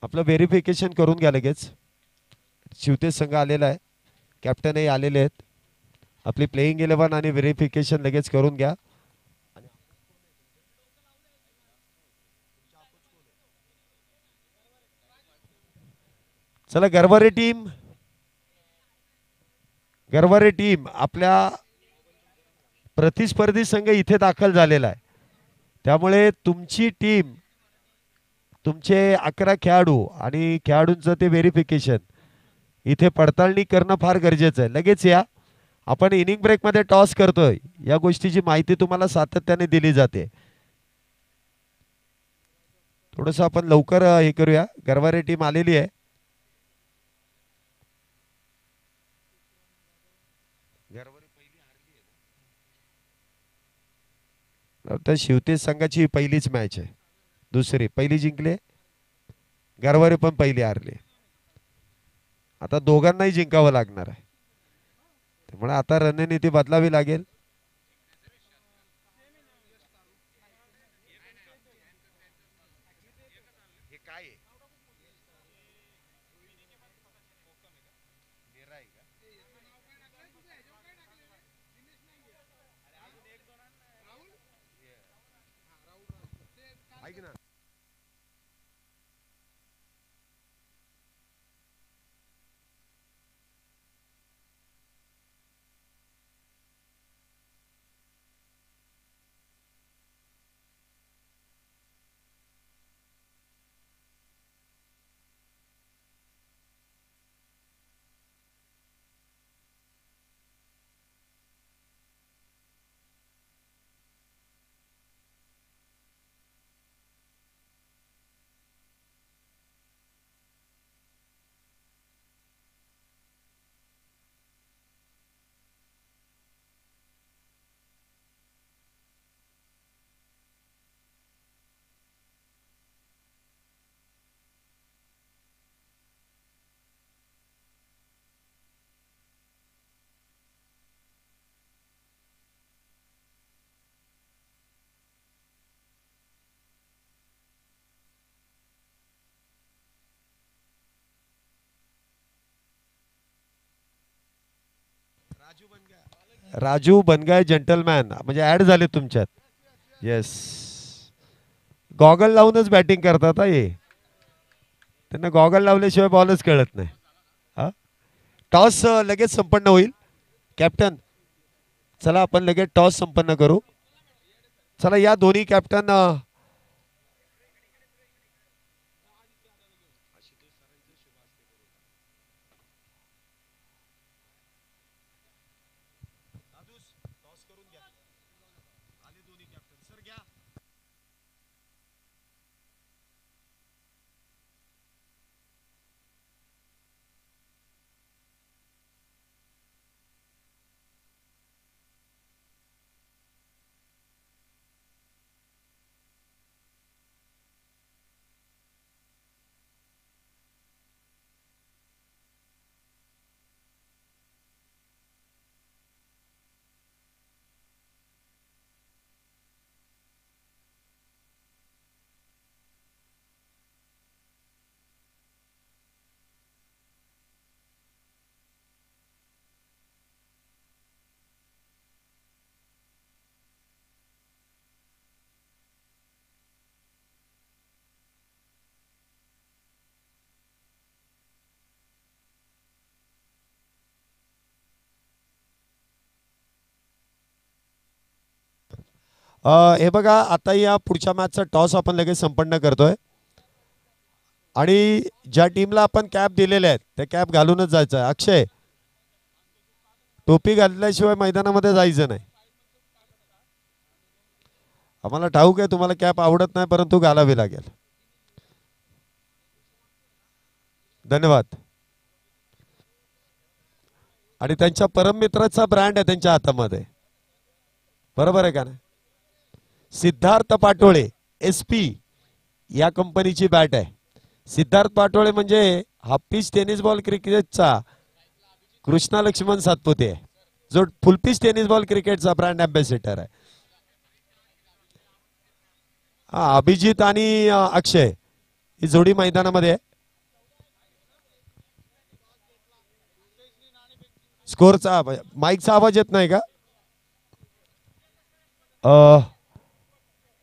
आपलं व्हेरिफिकेशन करून घ्या लगेच. शिवतेज संघ आलेला आहे. कॅप्टनही आलेले आहेत. आपली प्लेइंग 11 आणि व्हेरिफिकेशन लगेच करून घ्या. चला गरवारे टीम. गरवारे टीम आपल्या प्रतिस्पर्धी संघ इथे दाखल झालेला आहे. त्यामुळे तुमची टीम तुमचे 11 खेळाडू आणि खेळाडूंचं ते व्हेरिफिकेशन इथे पडताळणी करणं फार गरजेचं आहे. लगेच या. आपण इनिंग ब्रेक मध्ये टॉस करतोय या गोष्टीची माहिती तुम्हाला सातत्याने दिली जाते. थोडंसं आपण लवकर हे करूया. गरवारे टीम आलेली आहे. आता शिवतेज संघाची पहिलीच मॅच आहे. दुसरी पहिली जिंकले, गरवारे पण पहिली हारले. आता दोघांनाही जिंकावं लागणार आहे. त्यामुळे आता रणनीती बदलावी लागेल. राजू बनगाय जेंटलमॅन म्हणजे ऍड झाले तुमच्यात. येस, गॉगल लावूनच बॅटिंग करतात हे. त्यांना गॉगल लावल्याशिवाय बॉलच कळत नाही. हा, टॉस लगेच संपन्न होईल. कॅप्टन, चला आपण लगेच टॉस संपन्न करू. चला या दोन्ही कॅप्टन हे बघा, आता या पुढच्या मॅचचा टॉस आपण लगेच संपन्न करतोय. आणि ज्या टीमला आपण कॅप दिलेल्या आहेत त्या कॅप घालूनच जायचं आहे. अक्षय, टोपी घातल्याशिवाय मैदानामध्ये जायचं नाही. आम्हाला ठाऊक आहे तुम्हाला कॅप आवडत नाही, परंतु घालावी लागेल. धन्यवाद. आणि त्यांच्या परममित्राचा ब्रँड आहे त्यांच्या हातामध्ये, बरोबर आहे का नाही? सिद्धार्थ पाटोळे SP या कंपनीची बॅट आहे. सिद्धार्थ पाटोळे म्हणजे हाफपीस टेनिस बॉल क्रिकेटचा कृष्णा लक्ष्मण सातपुते आहे, जो फुलपीस टेनिस बॉल क्रिकेटचा ब्रँड अँबॅसेडर आहे. हा, अभिजित आणि अक्षय ही जोडी मैदानामध्ये आहे. स्कोरचा माईकचा आवाज येत नाही का?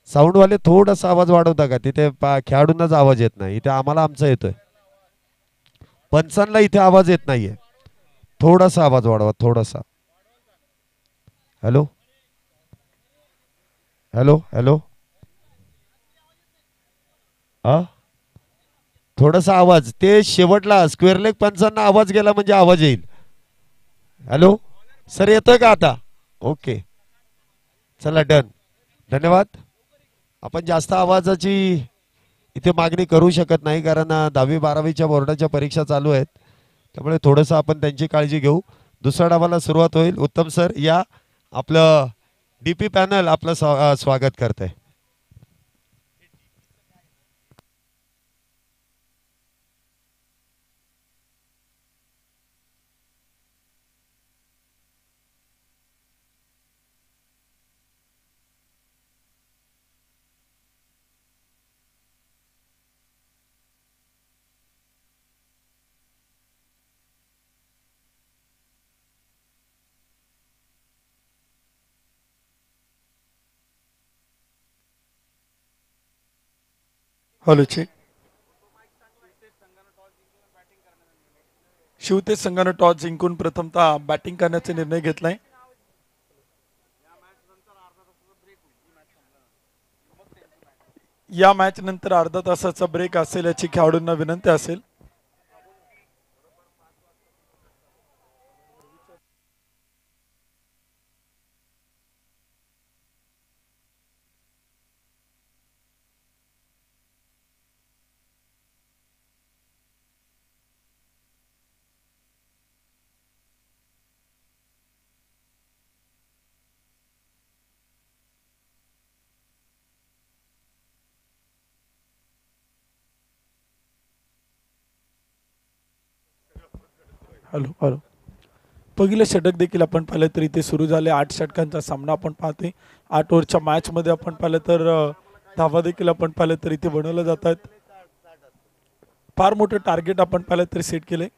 साऊंडवाले थोडासा आवाज वाढवता का? तिथे खेळाडूंनाच आवाज येत नाही, इथे आम्हाला आमचा येतोय. पंचांना इथे आवाज येत नाहीये. थोडासा आवाज वाढवा, थोडासा. Hello hello hello. हा, थोडासा आवाज, ते शेवटला स्क्वेअर लेग पंचांना आवाज गेला म्हणजे आवाज येईल. हॅलो सर, येतोय का आता? ओके, चला डन. धन्यवाद. आपण जास्त आवाजाची इथे मागणी करू शकत नाही, कारण 10वी 12वीच्या बोर्डाच्या परीक्षा चालू आहेत, त्यामुळे थोडंसं आपण त्यांची काळजी घेऊ. दुसऱ्या डावाला सुरुवात होईल. उत्तम सर या, आपलं डीपी पॅनल आपलं स्वागत करते. Hello check. शिवतेज संघानं टॉस जिंकून प्रथमतः बॅटिंग करण्याचा निर्णय घेतलाय. या मॅच नंतर अर्धा तासाचा ब्रेक असेल याची खेळाडूंना विनंती असेल. Hello hello. पहिलं षटक देखील आपण पाहिलं तर इथे सुरू झाले. 8 षटकांचा सामना आपण पाहतोय. 8 ओव्हरच्या मॅच मध्ये आपण पाहिलं तर धावा देखील आपण पाहिलं तर इथे बनवलं जात आहेत. फार मोठं टार्गेट आपण पाहिलं तर सेट केले.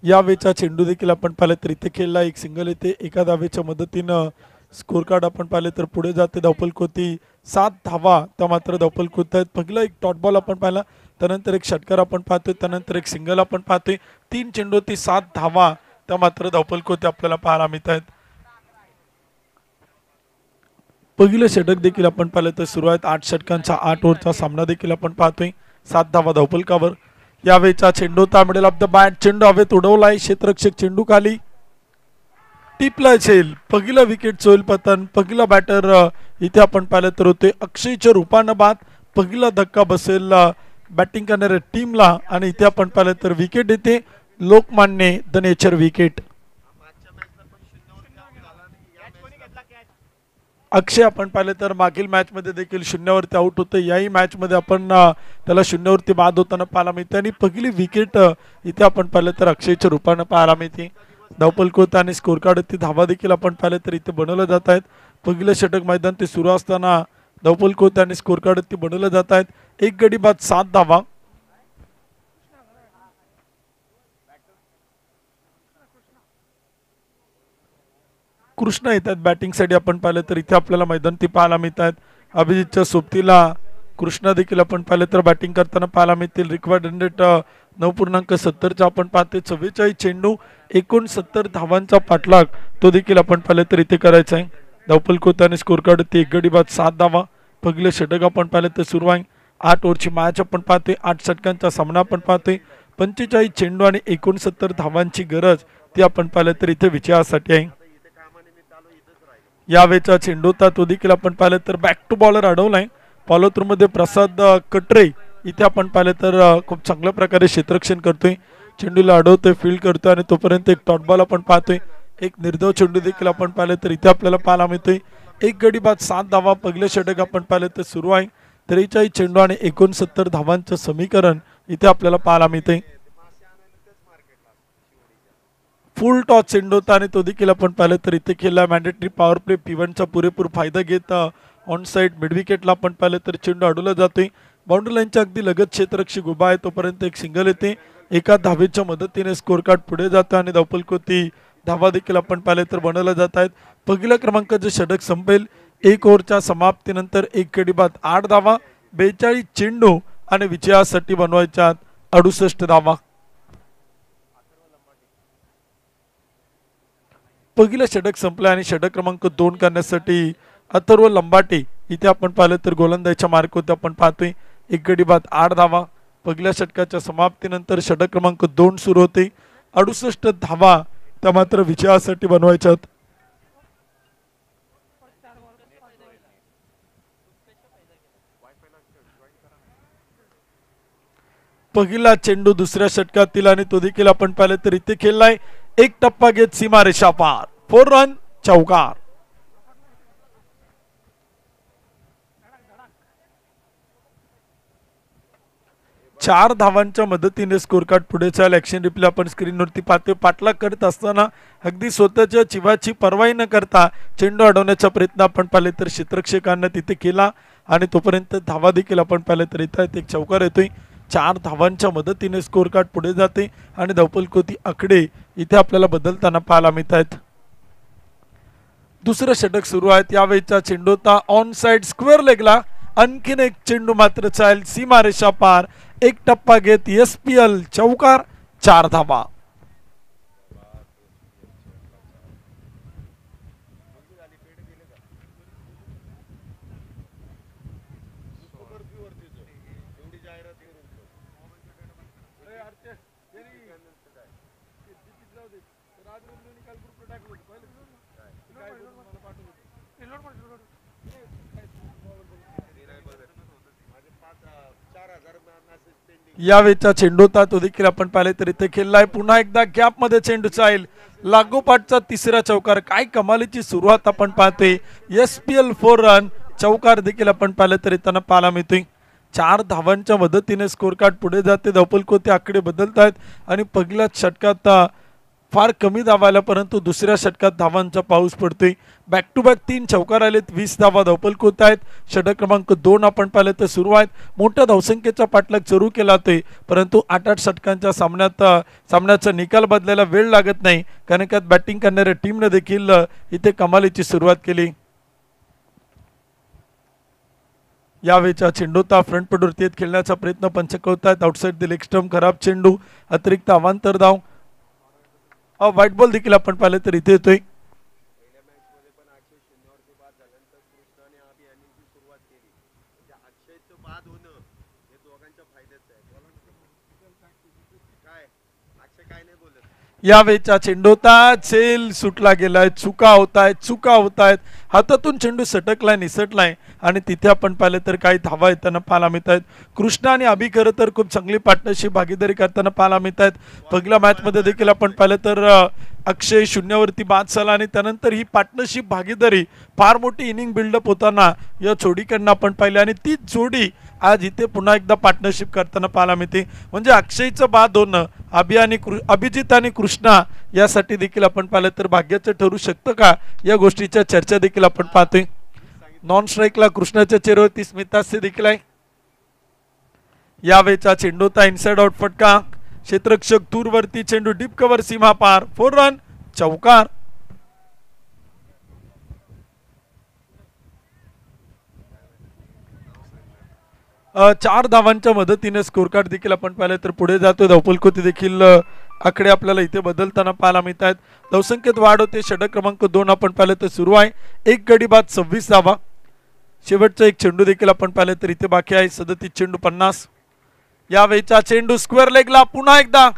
या वेळचा चेंडू देखील आपण पाहिलं तर इथे खेळला. एक सिंगल येते. एका धावेच्या मदतीनं स्कोर कार्ड आपण पाहिले तर पुढे जाते. धावपल कोती 7 धावा त्या मात्र धावपल कोत आहेत. पहिला एक डॉट बॉल आपण पाहिला, त्यानंतर एक षटकार आपण पाहतोय, त्यानंतर एक सिंगल आपण पाहतोय. 3 चेंडूवरती 7 धावा त्या मात्र धावपल कोते आपल्याला पाहायला मिळत आहेत. पहिलं षटक देखील आपण पाहिलं तर सुरू आहेत. 8 षटकांचा 8 ओव्हरचा सामना देखील आपण पाहतोय. 7 धावा धावपलकावर. यावेळेचा चेंडू होता मिडल ऑफ द बॅट. चेंडू हवेत उडवलाय. क्षेत्ररक्षक चेंडू खाली टिपला असेल. पहिला विकेट होईल पतन. पहिला बॅटर इथे आपण पाहिलं तर होते अक्षयच्या रूपानं बाद. पहिला धक्का बसेल बॅटिंग करणाऱ्या टीमला आणि इथे आपण पाहिलं तर विकेट येते. लोकमान्य द नेचर विकेट. अक्षय आपण पाहिलं तर मागील मॅच मध्ये देखील 0वरती आउट होते. याही मॅच मध्ये आपण त्याला 0वरती बाद होताना पाहायला मिळते आणि पहिली विकेट इथे आपण पाहिलं तर अक्षयच्या रूपानं पाहायला मिळते. धावपल कोत आणि स्कोर कार्ड धावा देखील आपण पाहिलं तर इथे बनवलं जात आहेत. पहिलं षटक मैदान ते सुरू असताना धावपल कोत आणि स्कोर कार्ड ते बनवलं जात आहेत. एक गडी बाद 7 धावा. कृष्णा येतात बॅटिंगसाठी आपण पाहिलं तर इथे आपल्याला मैदान ती पाहायला मिळतात. अभिजितच्या सोबतीला कृष्णा देखील आपण पाहिलं तर बॅटिंग करताना पाहायला मिळतील. रिक्वायर्ड 9.70चा आपण पाहते. 44 चेंडू 69 धावांचा पाठलाग तो देखील आपण पाहिलं तर इथे करायचा आहे. धावपल कोत आणि स्कोर कार्ड ते एक गडी बाद 7 धावा. पहिलं षटक आपण पाहिलं तर सुरू आहे. 8 ओव्हरची मॅच आपण पाहते. 8 षटकांचा सामना आपण पाहते. 45 चेंडू आणि 69 धावांची गरज ती आपण पाहिलं तर इथे विजयासाठी आहे. यावेळेचा चेंडू होता तो देखील आपण पाहिलं तर बॅक टू बॉलर अडवलाय. फॉलोथ्रू मध्ये प्रसाद कटरे इथे आपण पाहिलं तर खूप चांगल्या प्रकारे क्षेत्ररक्षण करतोय. चेंडूला अडवतोय, फील्ड करतोय आणि तोपर्यंत एक डॉट बॉल आपण पाहतोय. एक निर्धाव चेंडू देखील आपण पाहिलं तर इथे आपल्याला पाहायला मिळतोय. एक गडी बाद 7 धावा. पहिलं षटक आपण पाहिलं तर सुरू आहे. 43 चेंडू आणि 69 धावांचं समीकरण इथे आपल्याला पाहायला मिळतंय. फुल टॉस चेंडू होता आणि तो देखील आपण पाहिलं तर इथे खेळला. मॅन्डेटरी पॉवर प्ले P1चा पुरेपूर फायदा घेत ऑन साइड मिड विकेटला आपण पाहिलं तर चेंडू अडवला जातोय. बाउंड्री लाईनच्या अगदी लगत क्षेत्ररक्षक उभा आहे तोपर्यंत एक सिंगल येते. एका धावेच्या मदतीने स्कोर कार्ड पुढे जातं आणि धावपल कोती धावा देखील आपण पाहिले तर बनवल्या जात आहेत. पहिल्या क्रमांकाचं षटक संपेल. 1 ओव्हरच्या समाप्तीनंतर 1 गडी बाद 8 धावा. 42 चेंडू आणि विजयासाठी बनवायच्या 68 धावा. पहिलं षटक संपलं आणि षटक क्रमांक 2 करण्यासाठी अथर्व लंबाटे इथे आपण पाहिलं तर गोलंदाजीच्या मार्क होते आपण पाहतोय. 1 गडी बाद 8 धावा. पहिल्या षटकाच्या समाप्तीनंतर षटक क्रमांक 2 सुरू होते. 68 धावा त्या मात्र विजयासाठी बनवायच्यात. पहिला चेंडू दुसऱ्या षटकातील आणि तो देखील आपण पाहिलं तर इथे खेळलाय. एक टप्पा घेत सीमारेषा पार. 4 रन चौकार. चार धावांच्या मदतीने स्कोर कार्ड पुढे चाल. ऍक्शन रिप्ले आपण स्क्रीनवरती पाहतोय. पाठलाग करत असताना अगदी स्वतःच्या जीवाची पर्वाई न करता चेंडू अडवण्याचा प्रयत्न आपण पाहिले तर क्षेत्ररक्षकांना तिथे केला आणि तोपर्यंत धावा देखील आपण पाहिले तर इथं एक चौकार येतोय. 4 धावांच्या मदतीने स्कोर कार्ड पुढे जाते आणि धावफलकोती आकडे इथे आपल्याला बदलताना पाहायला मिळत आहेत. दुसरं षटक सुरू आहे. यावेळीचा चेंडू होता ऑन साइड स्क्वेअर लेगला. आणखीन एक चेंडू मात्र चाल सीमारेषा पार. एक टप्पा घेत SPL चौकार. 4 धावा. यावेळचा चेंडू होता तो देखील आपण पाहिले तर इथे खेळलाय. पुन्हा एकदा गॅप मध्ये चेंडू चाईल. लागोपाठचा तिसरा चौकार. काय कमालीची सुरुवात आपण पाहतोय. SPL 4 रन चौकार देखील आपण पाहिलं तर येताना पाहायला मिळतोय. 4 धावांच्या मदतीने स्कोर कार्ड पुढे जाते. धावफलकोते आकडे बदलत आहेत आणि पहिल्याच षटकात फार कमी धावा आल्या परंतु दुसऱ्या षटकात धावांचा पाऊस पडतोय. बॅक टू बॅक 3 चौकार आलेत. 20 धावा धावफलकोत आहेत. षटक क्रमांक 2 आपण पाहिलं तर सुरू आहेत. मोठ्या धावसंख्येचा पाठलाग सुरू केला जातोय परंतु 8-8 षटकांच्या सामन्याचा निकाल बदलायला वेळ लागत नाही कारण का बॅटिंग करणाऱ्या टीमने देखील इथे कमालीची सुरुवात केली. यावेळचा चेंडूता फ्रंट पडवरती खेळण्याचा प्रयत्न पंच करतायत. Outside the leg stump. खराब चेंडू. अतिरिक्त अवांतर धाव. व्हाईट बॉल देखील आपण पाहिलं तर इथे येतोय. यावेळचा चेंडू होता. झेल सुटला गेलाय. चुका होत आहेत. हातातून चेंडू सटकलाय निसटलाय आणि तिथे आपण पाहिलं तर काही धावा येताना पाहायला मिळत आहेत. कृष्णा आणि अभि खरं तर खूप चांगली पार्टनरशिप भागीदारी करताना पाहायला मिळत आहेत. पहिल्या मॅच मध्ये देखील आपण पाहिलं तर अक्षय 0वरती बाद झाला आणि त्यानंतर ही पार्टनरशिप भागीदारी फार मोठी इनिंग बिल्डअप होताना या जोडीकडनं आपण पाहिले आणि तीच जोडी आज इथे पुन्हा एकदा पार्टनरशिप करताना पाहायला मिळते. म्हणजे अक्षयचं बाद होणं अभिजित आणि कृष्णा यासाठी देखील आपण पाहिलं तर भाग्याचं ठरू शकतं का या गोष्टीच्या चर्चा देखील आपण पाहतोय. नॉन स्ट्राईकला कृष्णाच्या चेहऱ्यावरती स्मितहास्य देखील आहे. यावेळचा चेंडू होता इनसाइड आउट फटका. क्षेत्ररक्षक दूरवरती चेंडू डीप कव्हर सीमा पार. 4 रन चौकार. चार धावांच्या मदतीने स्कोर कार्ड देखील आपण पाहिलं तर पुढे जातोय. धावफलकोती देखील आकडे आपल्याला इथे बदलताना पाहायला मिळत आहेत. धावसंख्येत वाढ होते. षटक क्रमांक 2 आपण पाहिलं तर सुरू आहे. एक गडी बाद 26 धावा. शेवटचा एक चेंडू देखील आपण पाहिलं तर इथे बाकी आहे. 37 चेंडू 50. यावेळचा चेंडू स्क्वेअर लेगला. पुन्हा एकदा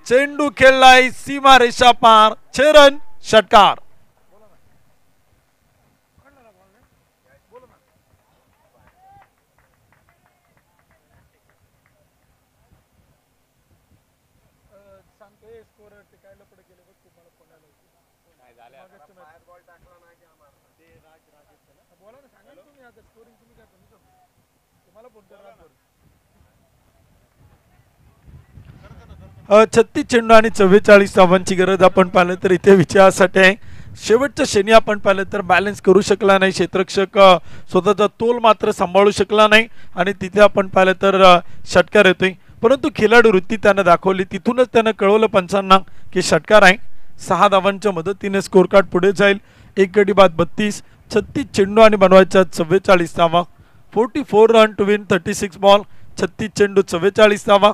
चेंडू खेळलाय सीमा रेषा पार. 6 रन षटकार. छत्तीस चेंडू आणि 44 धावांची गरज आपण पाहिलं तर इथे विजयासाठी आहे. शेवटच्या शनी आपण पाहिलं तर बॅलन्स करू शकला नाही. क्षेत्ररक्षक स्वतःचा तोल मात्र सांभाळू शकला नाही आणि तिथे आपण पाहिलं तर षटकार येतोय परंतु खेळाडू वृत्ती त्यानं दाखवली. तिथूनच त्यानं कळवलं पंचांना की षटकार आहे. 6 धावांच्या मदतीने स्कोर कार्ड पुढे जाईल. एक गडी बाद 32. 36 चेंडू आणि बनवायच्या 44 धावा. 44 रन टू विन 36 बॉल. 36 चेंडू 44 धावा.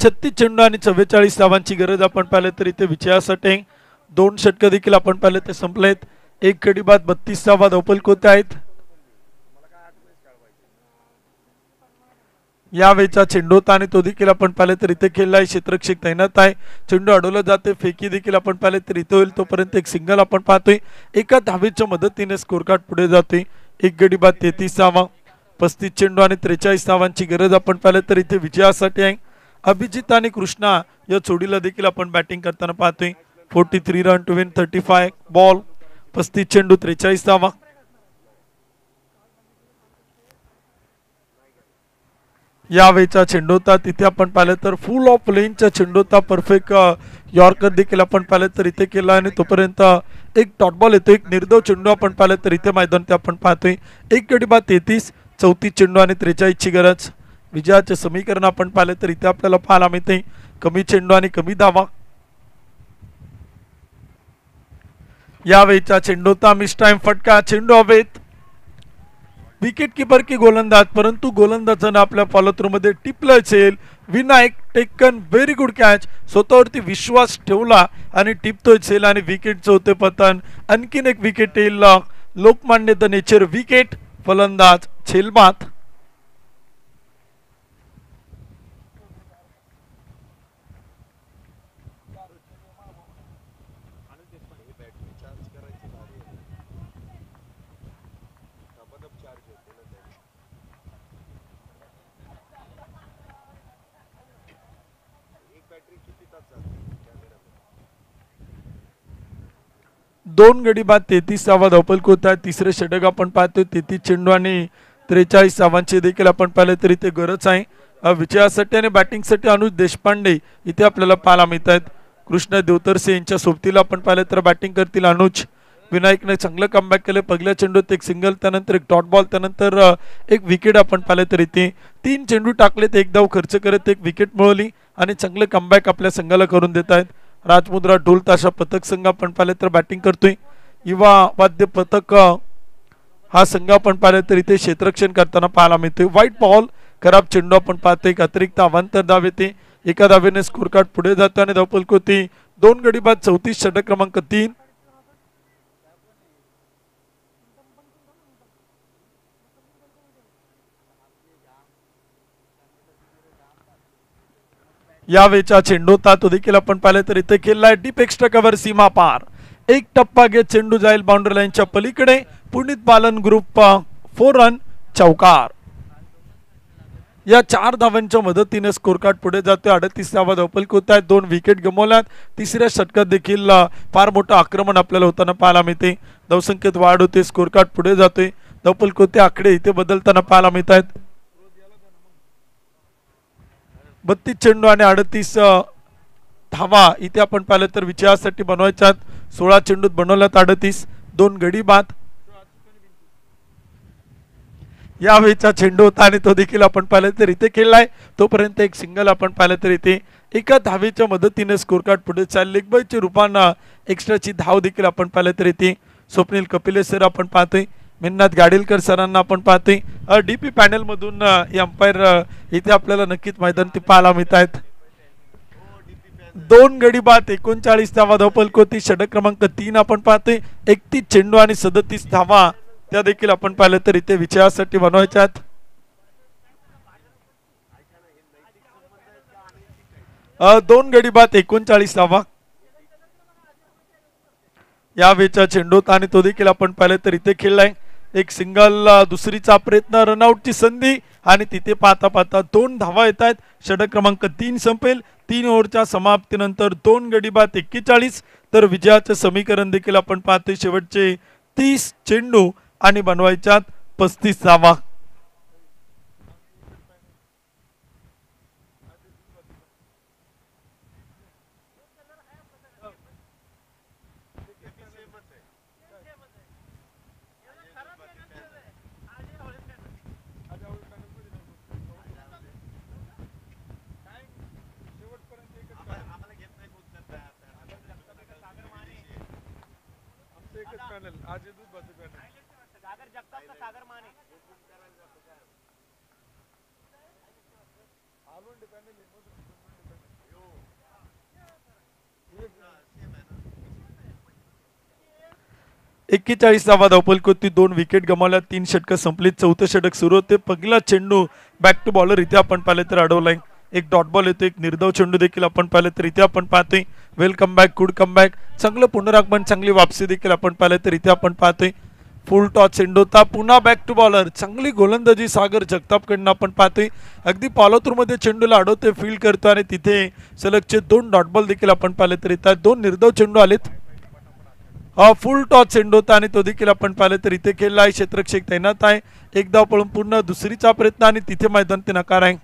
छत्तीस चेंडू आणि 44 धावांची गरज आपण पाहिलं तर इथे विजयासाठी 2 षटक देखील आपण पाहिलं ते संपलेत. एक गडी बाद 32 धावा धावफलकोते आहेत. यावेळचा चेंडू होता आणि तो देखील आपण पाहिले तर इथे खेळला आहे. क्षेत्ररक्षक तैनात आहे. चेंडू अडवला जाते. फेकी देखील आपण पाहिले तर इथे होईल. तोपर्यंत एक सिंगल आपण पाहतोय. एका धावेच्या मदतीने स्कोर कार्ड पुढे जातोय. एक गडी बाद 33 धावा. 35 चेंडू आणि 43 धावांची गरज आपण पाहिले तर इथे विजयासाठी आहे. अभिजित आणि कृष्णा या जोडीला देखील आपण बॅटिंग करताना पाहतोय. 43 रन टू विन 35 बॉल. 35 चेंडू 43 धावा. यावेळचा चेंडू होता तिथे आपण पाहिलं तर फुल ऑफ लेनचा चेंडू होता. परफेक्ट यॉर्कर देखील आपण पाहिलं तर इथे केला आणि तोपर्यंत एक डॉट बॉल येतो. एक निर्धाव चेंडू आपण पाहिलं तर इथे मैदान ते आपण पाहतोय. एक गडी बाद 33 34 चेंडू आणि 43 ची गरज. विजयाचे समीकरण आपण पाहिलं तर इथे आपल्याला पाहायला मिळते. कमी चेंडू आणि कमी धावा. यावेळचा चेंडू होता मिस टाइम फटका. चेंडू हवेत. विकेट कीपर की गोलंदाज परंतु गोलंदाजानं आपल्या फॉलोथ्रू मध्ये टिपलं असेल. Vinayak taken very good catch. स्वतःवरती विश्वास ठेवला आणि टिपतोय असेल आणि विकेटचं होते पतन. आणखीन एक विकेट येईल. Lokmanya the nature wicket. फलंदाज झेलबाद. दोन गडी बाद 33 धावा धावपलक होत आहे. तिसरे षटक आपण पाहतोय. 33 चेंडू आणि 43 धावांची देखील आपण पाहिलं तर इथे गरज आहे. विजयासाठी आणि बॅटिंगसाठी अनुज देशपांडे इथे आपल्याला पाहायला मिळत आहेत. कृष्ण देवतरसे यांच्या सोबतीला आपण पाहिलं तर बॅटिंग करतील अनुज. विनायकने चांगलं कमबॅक केलं. पहिल्या चेंडूत एक सिंगल, त्यानंतर एक डॉट बॉल, त्यानंतर एक विकेट आपण पाहिलं तर इथे 3 चेंडू टाकलेत. एक धाव खर्च करत एक विकेट मिळवली आणि चांगलं कमबॅक आपल्या संघाला करून देत आहेत. राजमुद्रा ढोल ताशा पथक संघ आपण पाहिलं तर बॅटिंग करतोय. युवा वाद्य पथक हा संघ आपण पाहिलं तर इथे क्षेत्ररक्षण करताना पाहायला मिळतोय. व्हाईट बॉल खराब चेंडू आपण पाहतोय. एक अतिरिक्त अवांतर धाव येते. एका धावेने स्कोर कार्ड पुढे जातो आणि धावपलक होती. 2 गडी बाद 34 षटक क्रमांक 3. यावेळचा चेंडू होता तो देखील आपण पाहिलं तर इथे खेळलाय. डीप एक्स्ट्रा कव्हर सीमा पार. एक टप्पा घेत चेंडू जाईल बाउंड्री लाईनच्या पलीकडे. पुनीत बालन ग्रुप 4 रन चौकार. या 4 धावांच्या मदतीने स्कोर कार्ड पुढे जातोय. 38 धावा धावपलक होत आहेत. 2 विकेट गमावल्यात. तिसऱ्या षटकात देखील फार मोठं आक्रमण आपल्याला होताना पाहायला मिळते. धावसंख्येत वाढ होते. स्कोर कार्ड पुढे जातोय. धावपलक होते आकडे इथे बदलताना पाहायला मिळत आहेत. 32 चेंडू आणि 38 धावा इथे आपण पाहिलं तर विजयासाठी बनवायच्यात. 16 चेंडूत बनवल्यात 38. 2 गडी बाद. यावेळचा चेंडू होता आणि तो देखील आपण पाहिलं तर इथे खेळलाय. तोपर्यंत एक सिंगल आपण पाहिलं तर इथे एका धावेच्या मदतीने स्कोर कार्ड पुढे चालले. लेग बायच्या रूपानं एक्स्ट्राची धाव देखील आपण पाहिलं तर इथे स्वप्नील कपिले सर आपण पाहतोय. मेहनाथ गाडेलकर सरांना आपण पाहतोय. डीपी पॅनल मधून अंपायर इथे आपल्याला नक्कीच मैदान ते पाहायला मिळत आहेत. 2 गडी बाद 39 धावा धावपलक होती. षटक क्रमांक 3 आपण पाहतोय. 31 चेंडू आणि 37 धावा त्या देखील आपण पाहिलं तर इथे विजयासाठी बनवायच्यात. 2 गडी बाद 39 धावा. यावेळचा चेंडू आणि तो देखील आपण पाहिलं तर इथे खेळलाय. एक सिंगल, दुसरीचा प्रयत्न, रनआउटची संधी आणि तिथे पाहता पाहता 2 धावा येत आहेत. षटक क्रमांक 3 संपेल. 3 ओव्हरच्या समाप्तीनंतर 2 गडी बाद 41. तर विजयाचे समीकरण देखील आपण पाहतोय. शेवटचे 30 चेंडू आणि बनवायच्यात 35 धावा. एक्केचाळीस धावा धावपलक होती. 2 विकेट गमावल्या. 3 षटक संपली. 4थं षटक सुरू होते. पहिला चेंडू बॅक टू बॉलर इथे आपण पाहिलं तर अडवलाय. एक डॉट बॉल येतो, एक निर्धाव चेंडू देखील आपण पाहिलं तर इथे आपण पाहतोय. Welcome back, good come back, चांगलं पुनरागमन, चांगली वापसी देखील आपण पाहिलं तर इथे आपण पाहतोय. फुल टॉस चेंडू होता, पुन्हा बॅक टू बॉलर, चांगली गोलंदाजी सागर जगतापकडनं आपण पाहतोय. अगदी पॉलोतूरमध्ये चेंडूला अडवतोय, फील्ड करतो आणि तिथे सलगचे 2 डॉट बॉल देखील आपण पाहिले तर इथे 2 निर्धाव चेंडू आलेत. फुल टॉस चेंडू होता आणि तो देखील आपण पाहिलं तर इथे खेळला आहे. क्षेत्ररक्षक तैनात आहे. एक धाव पळून पूर्ण दुसरीचा प्रयत्न आणि तिथे मैदान ते नकार आहे.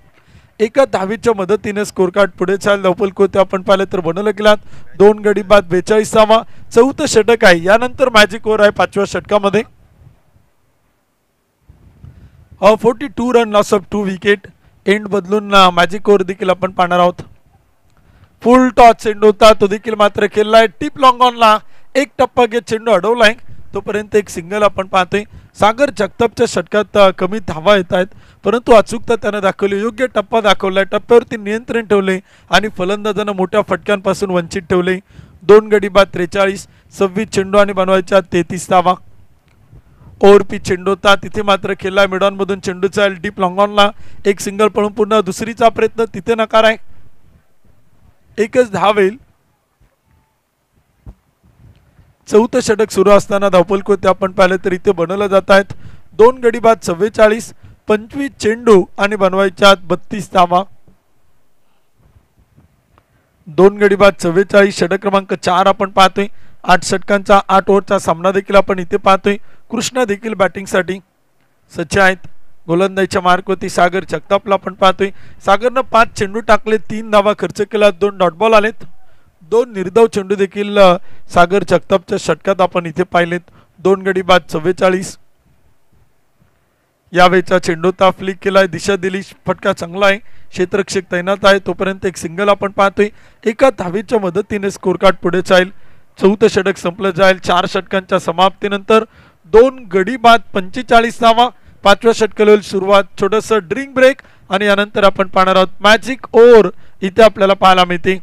एका धावेच्या मदतीने स्कोर कार्ड पुढे चाल धावपल कोते आपण पाहिलं तर बनवलं गेलात. 2 गडी बाद 42वा चौथं षटक आहे. यानंतर मॅजिक ओव्हर आहे 5व्या षटकामध्ये. 42 run loss of 2 wicket. End बदलून मॅजिक ओव्हर देखील आपण पाहणार आहोत. फुल टॉस चेंडू होता, तो देखील मात्र खेळलाय. टिप लॉंग ऑनला एक टप्पा घेत चेंडू अडवलाय. तोपर्यंत एक सिंगल आपण पाहतोय. सागर जगतापच्या षटकात कमी धावा येत आहेत, परंतु अचूकता त्यानं दाखवली, योग्य टप्पा दाखवलाय, टप्प्यावरती नियंत्रण ठेवले आणि फलंदाजांना मोठ्या फटक्यांपासून वंचित ठेवले. 2 गडी बाद 43, 26 चेंडू आणि बनवायच्या 33 धावा. ओव्हर पिच चेंडू होता, तिथे मात्र खेळला. मिडॉन मधून चेंडू चाल डीप लॉंगॉनला एक सिंगल पळून पुन्हा दुसरीचा प्रयत्न, तिथे नकार आहे. एकच धाव येईल. चौथं षटक सुरू असताना धावपल कोते आपण पाहिलं तर इथे बनवलं जात आहेत. 2 गडी बाद 44, 25 चेंडू आणि बनवायच्या 32 धावा. 2 गडी बाद 44, षटक क्रमांक 4 आपण पाहतोय. 8 षटकांचा 8 ओव्हरचा सामना देखील आपण इथे पाहतोय. कृष्णा देखील बॅटिंगसाठी सज्ज आहेत. गोलंदाजीच्या मार्कवरती सागर जगतापला आपण पाहतोय. सागरनं 5 चेंडू टाकले, 3 धावा खर्च केला, 2 डॉट बॉल आलेत. 2 निर्धाव चेंडू देखील सागर जगतापच्या षटकात आपण इथे पाहिलेत. 2 गडी बाद 44. यावेळेचा चेंडू ता फ्लिक केलाय, दिशा दिली, फटका चांगला आहे. क्षेत्ररक्षक तैनात आहे. तोपर्यंत एक सिंगल आपण पाहतोय. एका धावेच्या मदतीने स्कोर कार्ड पुढे जाईल. चौथं षटक संपलं जाईल. 4 षटकांच्या समाप्तीनंतर 2 गडी बाद 45 धावा. 5व्या षटकाला सुरुवात, छोटंसं ड्रिंक ब्रेक आणि यानंतर आपण पाहणार आहोत मॅजिक ओव्हर. इथे आपल्याला पाहायला मिळते.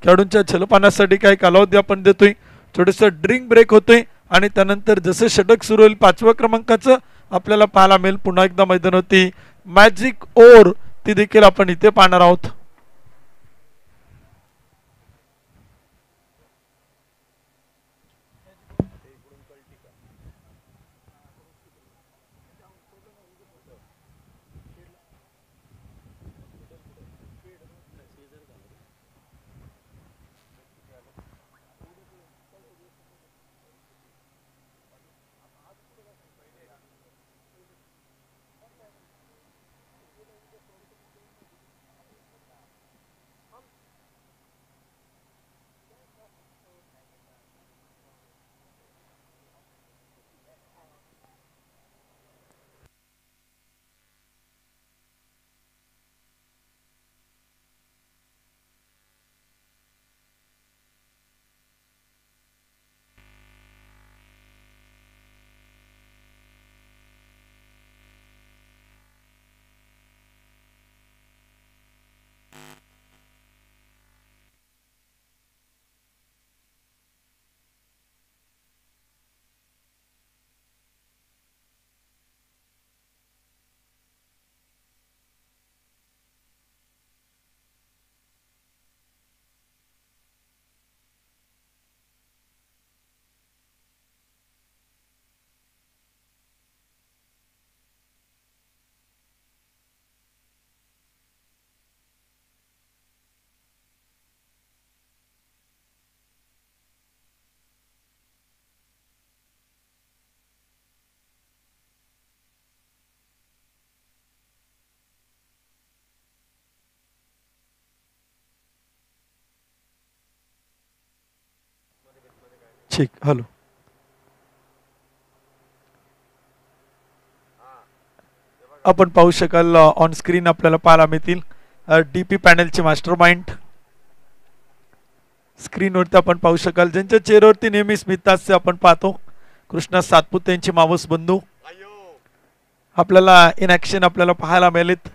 खेळाडूंच्या जलपानासाठी काही कालावधी आपण देतोय. छोटंसं ड्रिंक ब्रेक होतोय आणि त्यानंतर जसं षटक सुरू होईल 5व्या क्रमांकाचं आपल्याला पाहायला मिळेल. पुन्हा एकदा मैदानावरती मॅजिक ओव्हर ती देखील आपण इथे पाहणार आहोत. ठीक, हॅलो. आपण पाहू शकाल ऑन स्क्रीन आपल्याला पाहायला मिळतील डीपी पॅनलचे मास्टर माइंड. स्क्रीनवरती आपण पाहू शकाल ज्यांच्या चेहऱ्यावरती नेहमी स्मित हास्य आपण पाहतो. कृष्णा सातपुते यांचे मावस बंधू आपल्याला इन ॲक्शन आपल्याला पाहायला मिळालेत.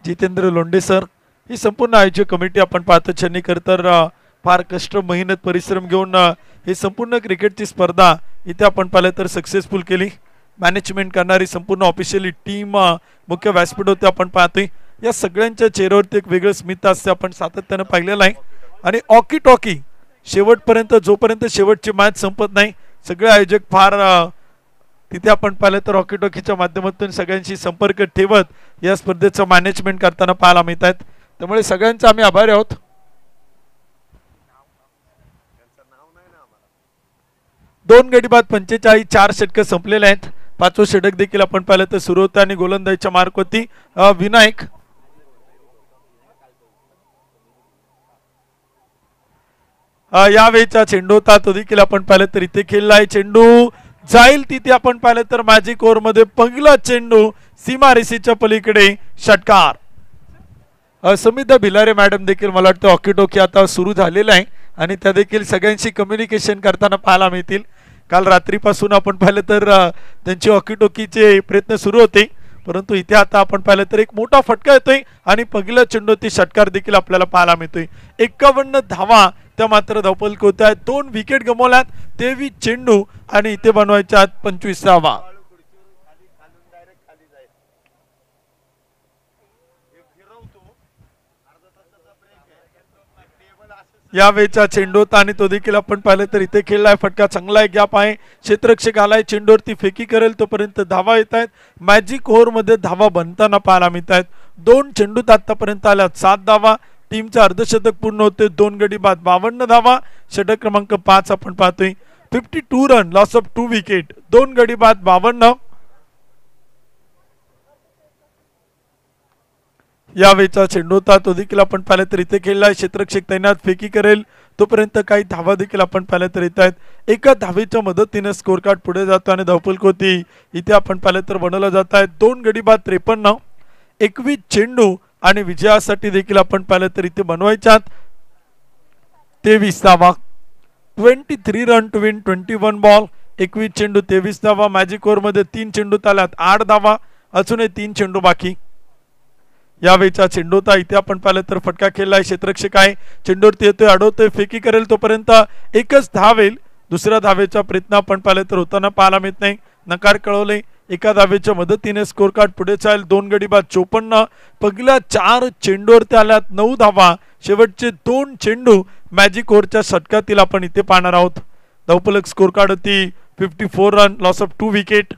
जितेंद्र लोंढे सर, ही संपूर्ण आयोजक कमिटी आपण पाहतो. चेन्नईकर तर फार कष्ट मेहनत परिश्रम घेऊन ही संपूर्ण क्रिकेटची स्पर्धा इथे आपण पाहिलं तर सक्सेसफुल केली. मॅनेजमेंट करणारी संपूर्ण ऑफिशियली टीम मुख्य व्यासपीठावरती आपण पाहतोय. या सगळ्यांच्या चेहऱ्यावरती एक वेगळं स्मित असते, आपण सातत्यानं पाहिलेलं आहे. आणि ऑकी टॉकी शेवटपर्यंत, जोपर्यंत शेवटची मॅच संपत नाही, सगळे आयोजक फार तिथे आपण पाहिलं तर ऑकी टॉकीच्या माध्यमातून सगळ्यांशी संपर्क ठेवत या स्पर्धेचं मॅनेजमेंट करताना पाहायला मिळत आहेत. त्यामुळे सगळ्यांचे आम्ही आभारी आहोत. 2 गडी बाद 45, 4 षटकं संपलेले आहेत. 5वं षटक देखील आपण पाहिलं तर सुरू होतं आणि गोलंदाजीच्या मार्कवरती विनायक यावेळीचा चेंडू होता, तो देखील आपण पाहिलं तर इथे खेळलाय. चेंडू जाईल तिथे आपण पाहिलं तर मॅजिक ओव्हर मध्ये पहिला चेंडू सीमारेषेच्या पलीकडे षटकार. समिता भिलारे मॅडम देखील मला वाटतं हॉकी टॉकी आता सुरू झालेला आहे आणि त्या देखील सगळ्यांशी कम्युनिकेशन करताना पाहायला मिळतील. काल रात्रीपासून आपण पाहिलं तर त्यांची हॉकी टॉकीचे प्रयत्न सुरू होते, परंतु इथे आता आपण पाहिलं तर एक मोठा फटका येतोय आणि पहिला चेंडू ती षटकार देखील आपल्याला पाहायला मिळतोय. 51 धावा त्या मात्र धावफलक होत आहेत. 2 विकेट गमावल्यात, 23 चेंडू आणि इथे बनवायच्या 25 धावा. यावेळीचा चेंडू होता आणि तो देखील आपण पाहिलं तर इथे खेळलाय. फटका चांगला आहे, गॅप आहे, क्षेत्ररक्षक आलाय, चेंडूवरती फेकी करेल तोपर्यंत धावा येत आहेत. मॅजिक ओव्हर मध्ये धावा बनताना पाहायला मिळत आहेत. 2 चेंडूत आतापर्यंत आल्यात 7 धावा. टीमचं अर्धशतक पूर्ण होते. 2 गडी बाद 52 धावा. षटक क्रमांक 5 आपण पाहतोय. 52 रन, लॉस ऑफ 2 विकेट. 2 गडी बाद 52. यावेळीचा चेंडू होता, तो देखील आपण पाहिलं तर इथे खेळलाय. क्षेत्ररक्षक तैनात, फेकी करेल तोपर्यंत काही धावा देखील आपण पाहिलं तर येत आहेत. एका धावेच्या मदतीने स्कोर कार्ड पुढे जातो आणि धावफलक होती इथे आपण पाहिलं तर बनवलं जात आहे. 2 गडी बाद 53. 21 चेंडू आणि विजयासाठी देखील आपण पाहिलं तर इथे बनवायच्यात 23 धावा. 23 रन टू विन 21 बॉल. 21 चेंडू 23 धावा. मॅजिक ओव्हर मध्ये 3 चेंडूत आल्यात 8 धावा. अजूनही 3 चेंडू बाकी. यावेळीचा चेंडू होता, इथे आपण पाहिलं तर फटका खेळलाय. क्षेत्ररक्षक आहे, चेंडूवरती येतोय, अडवतोय, फेकी करेल तोपर्यंत एकच धावेल. दुसऱ्या धावेचा प्रयत्न आपण पाहिलं तर होताना पाहायला मिळत नाही. नकार कळवले. एका धावेच्या मदतीने स्कोर कार्ड पुढे चालेल. 2 गडी बाद 54. पहिल्या 4 चेंडूवरती आल्यात 9 धावा. शेवटचे 2 चेंडू मॅजिक ओव्हरच्या षटकातील आपण इथे पाहणार आहोत. धावफलक स्कोर कार्ड होती 54 रन, लॉस ऑफ 2 विकेट.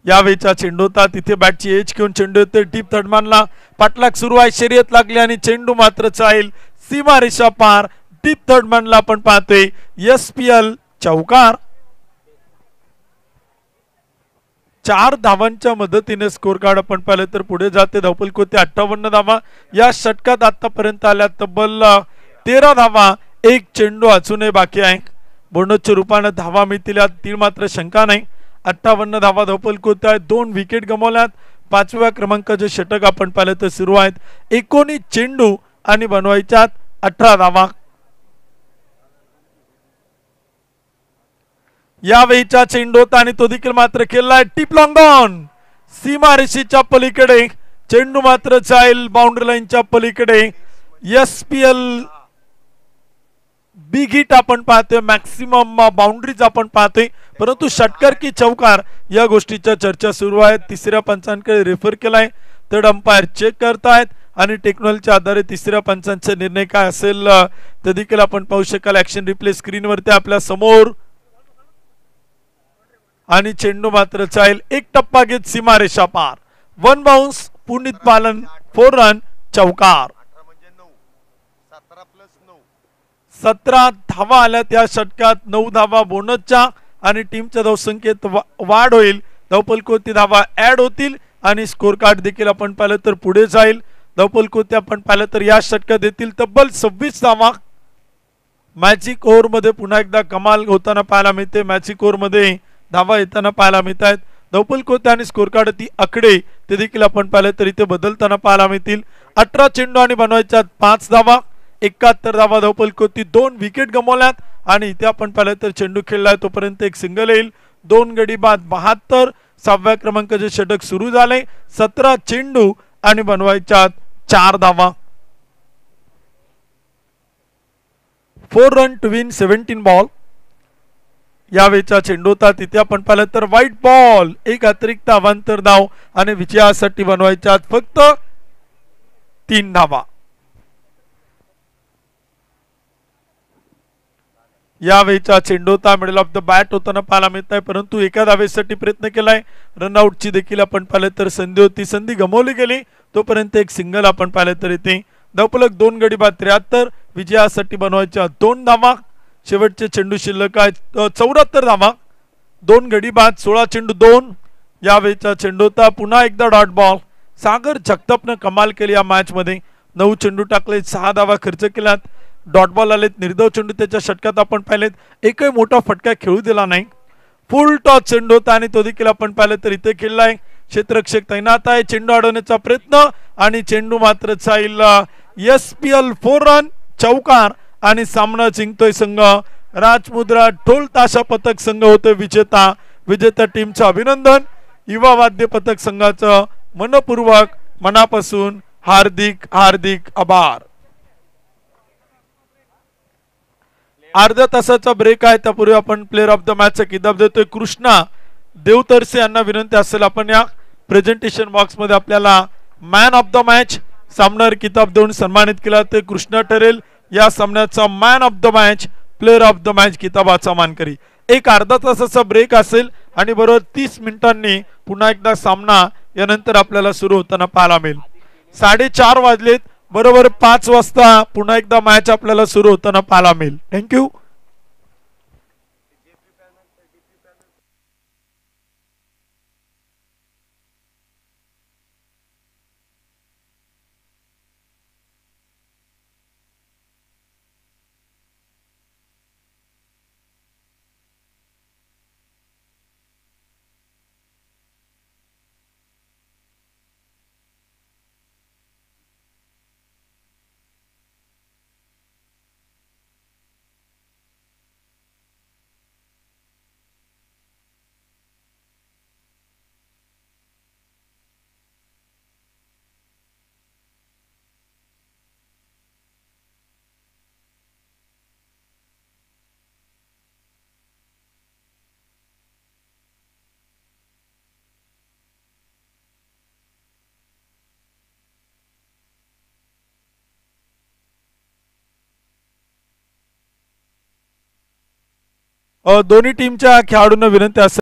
यावेळीचा चेंडू होता, तिथे बॅटची एज घेऊन चेंडू येते डीप थर्डमॅनला. पाठलाग सुरू आहे, शर्यत लागली आणि चेंडू मात्र चाईल सीमारेषा पार. डीप थर्डमॅनला आपण पाहतोय SPL चौकार. 4 धावांच्या मदतीने स्कोर कार्ड आपण पाहिलं तर पुढे जाते. धावफलक होते 58 धावा. या षटकात आतापर्यंत आल्या तब्बल 13 धावा. 1 चेंडू अजूनही बाकी आहे. बोनसच्या रूपाने धावा मिळतील यात तीळ मात्र शंका नाही. 58 धावा धावफलक होत आहेत. 2 विकेट गमावल्यात. 5व्या क्रमांकाचे षटक आपण पाहिलं तर सुरू आहेत. 19 चेंडू आणि बनवायच्यात 18 धावा. यावेळीचा चेंडू होता आणि तो देखील मात्र खेळलाय टिप लॉंग ऑन. सीमारेषेच्या पलीकडे चेंडू मात्र जाईल बाउंड्री लाईनच्या पलीकडे. SPL बिग हिट आपण पाहतोय, मॅक्सिमम बाउंड्रीज आपण पाहतोय, परंतु षटकार की चौकार या गोष्टीच्या चर्चा सुरू आहेत. तिसऱ्या पंचांकडे रेफर केलाय, थर्ड अंपायर चेक करतायत आणि टेक्नॉलॉजीच्या आधारे तिसऱ्या पंचांचा निर्णय काय असेल ते देखील आपण पाहू शकाल. ऍक्शन रिप्ले स्क्रीनवरती आपल्या समोर आणि चेंडू मात्र चाईल. 1 टप्पा घेत सीमारेषा पार. 1 बाउन्स, पुनीत पालन, 4 रन, चौकार. 17 धावा आल्या त्या षटकात. 9 धावा बोनसच्या आणि टीमच्या धावसंख्येत वाढ होईल. धावफलक होती धावा ऍड होतील आणि स्कोर कार्ड देखील आपण पाहिलं तर पुढे जाईल. धावफलक होते आपण पाहिलं तर या षटकात देतील तब्बल 26 धावा. मॅजिक ओव्हर मध्ये पुन्हा एकदा कमाल होताना पाहायला मिळते. मॅजिक ओव्हर मध्ये धावा येताना पाहायला मिळत आहेत. धावफलक होते आणि स्कोर कार्ड ती आकडे ते देखील आपण पाहिलं तर इथे बदलताना पाहायला मिळतील. 18 चेंडू आणि बनवायच्यात 5 धावा. 71 धावा धावफलक होती. 2 विकेट गमावल्यात आणि इथे आपण पाहिलं तर चेंडू खेळलाय तोपर्यंत एक सिंगल येईल. 2 गडी बाद 72. 6व्या क्रमांकाचे षटक सुरू झाले. 17 चेंडू आणि बनवायच्यात 4 धावा. 4 रन टू विन 17 बॉल. यावेळेचा चेंडू होता तिथे आपण पाहिलं तर व्हाईट बॉल, एक अतिरिक्त अवांतर धाव आणि विजयासाठी बनवायच्या फक्त 3 धावा. यावेळेचा चेंडू होता मिडल ऑफ द बॅट होताना पाहायला मिळत आहे, परंतु एका धावेसाठी प्रयत्न केलाय. रनआउटची देखील आपण पाहिलं तर संधी होती, संधी गमावली गेली. तोपर्यंत एक सिंगल आपण पाहिलं तर इथे धावफलक 2 गडी बाद 73. विजयासाठी बनवायच्या 2 धावा. शेवटचे चेंडू शिल्लक आहे 74 धावा. 2 गडी बाद 16 चेंडू 2. यावेळेचा चेंडू होता पुन्हा एकदा डॉट बॉल. सागर जगतापनं कमाल केली या मॅच मध्ये. 9 चेंडू टाकले, 6 धावा खर्च केल्यात. डॉट बॉल आलेत, निर्धाव चेंडू त्याच्या षटकात आपण पाहिलेत. एकही मोठा फटका खेळू दिला नाही. फुल टॉस चेंडू होता आणि तो देखील आपण पाहिलं तर इथे खेळलाय. क्षेत्ररक्षक तैनात आहे. चेंडू अडवण्याचा प्रयत्न आणि चेंडू मात्र जाईल SPL 4 रन चौकार आणि सामना जिंकतोय संघ राजमुद्रा ढोल ताशा पथक संघ होतोय विजेता. विजेत्या टीमचं अभिनंदन. युवा वाद्य पथक संघाचं मनपूर्वक मनापासून हार्दिक हार्दिक आभार. अर्ध्या तासाचा ब्रेक आहे, त्यापूर्वी आपण प्लेअर ऑफ द मॅचचा किताब देतोय. कृष्णा देवतरसे यांना विनंती असेल आपण या प्रेझेंटेशन बॉक्स मध्ये आपल्याला मॅन ऑफ द मॅच सामनावर किताब देऊन सन्मानित केला. ते कृष्णा ठरेल या सामन्याचा man of the match, player of the match किताबाचा मानकरी. एक अर्धा तासाचा ब्रेक असेल आणि बरोबर 30 मिनिटांनी पुन्हा एकदा सामना यानंतर आपल्याला सुरू होताना पाहायला मिळेल. 4:30 वाजलेत. बरोबर 5 वाजता पुन्हा एकदा मॅच आपल्याला सुरू होताना पाहायला मिळेल. थँक्यू. दोन्ही टीमच्या खेळाडूंना विनंती असेल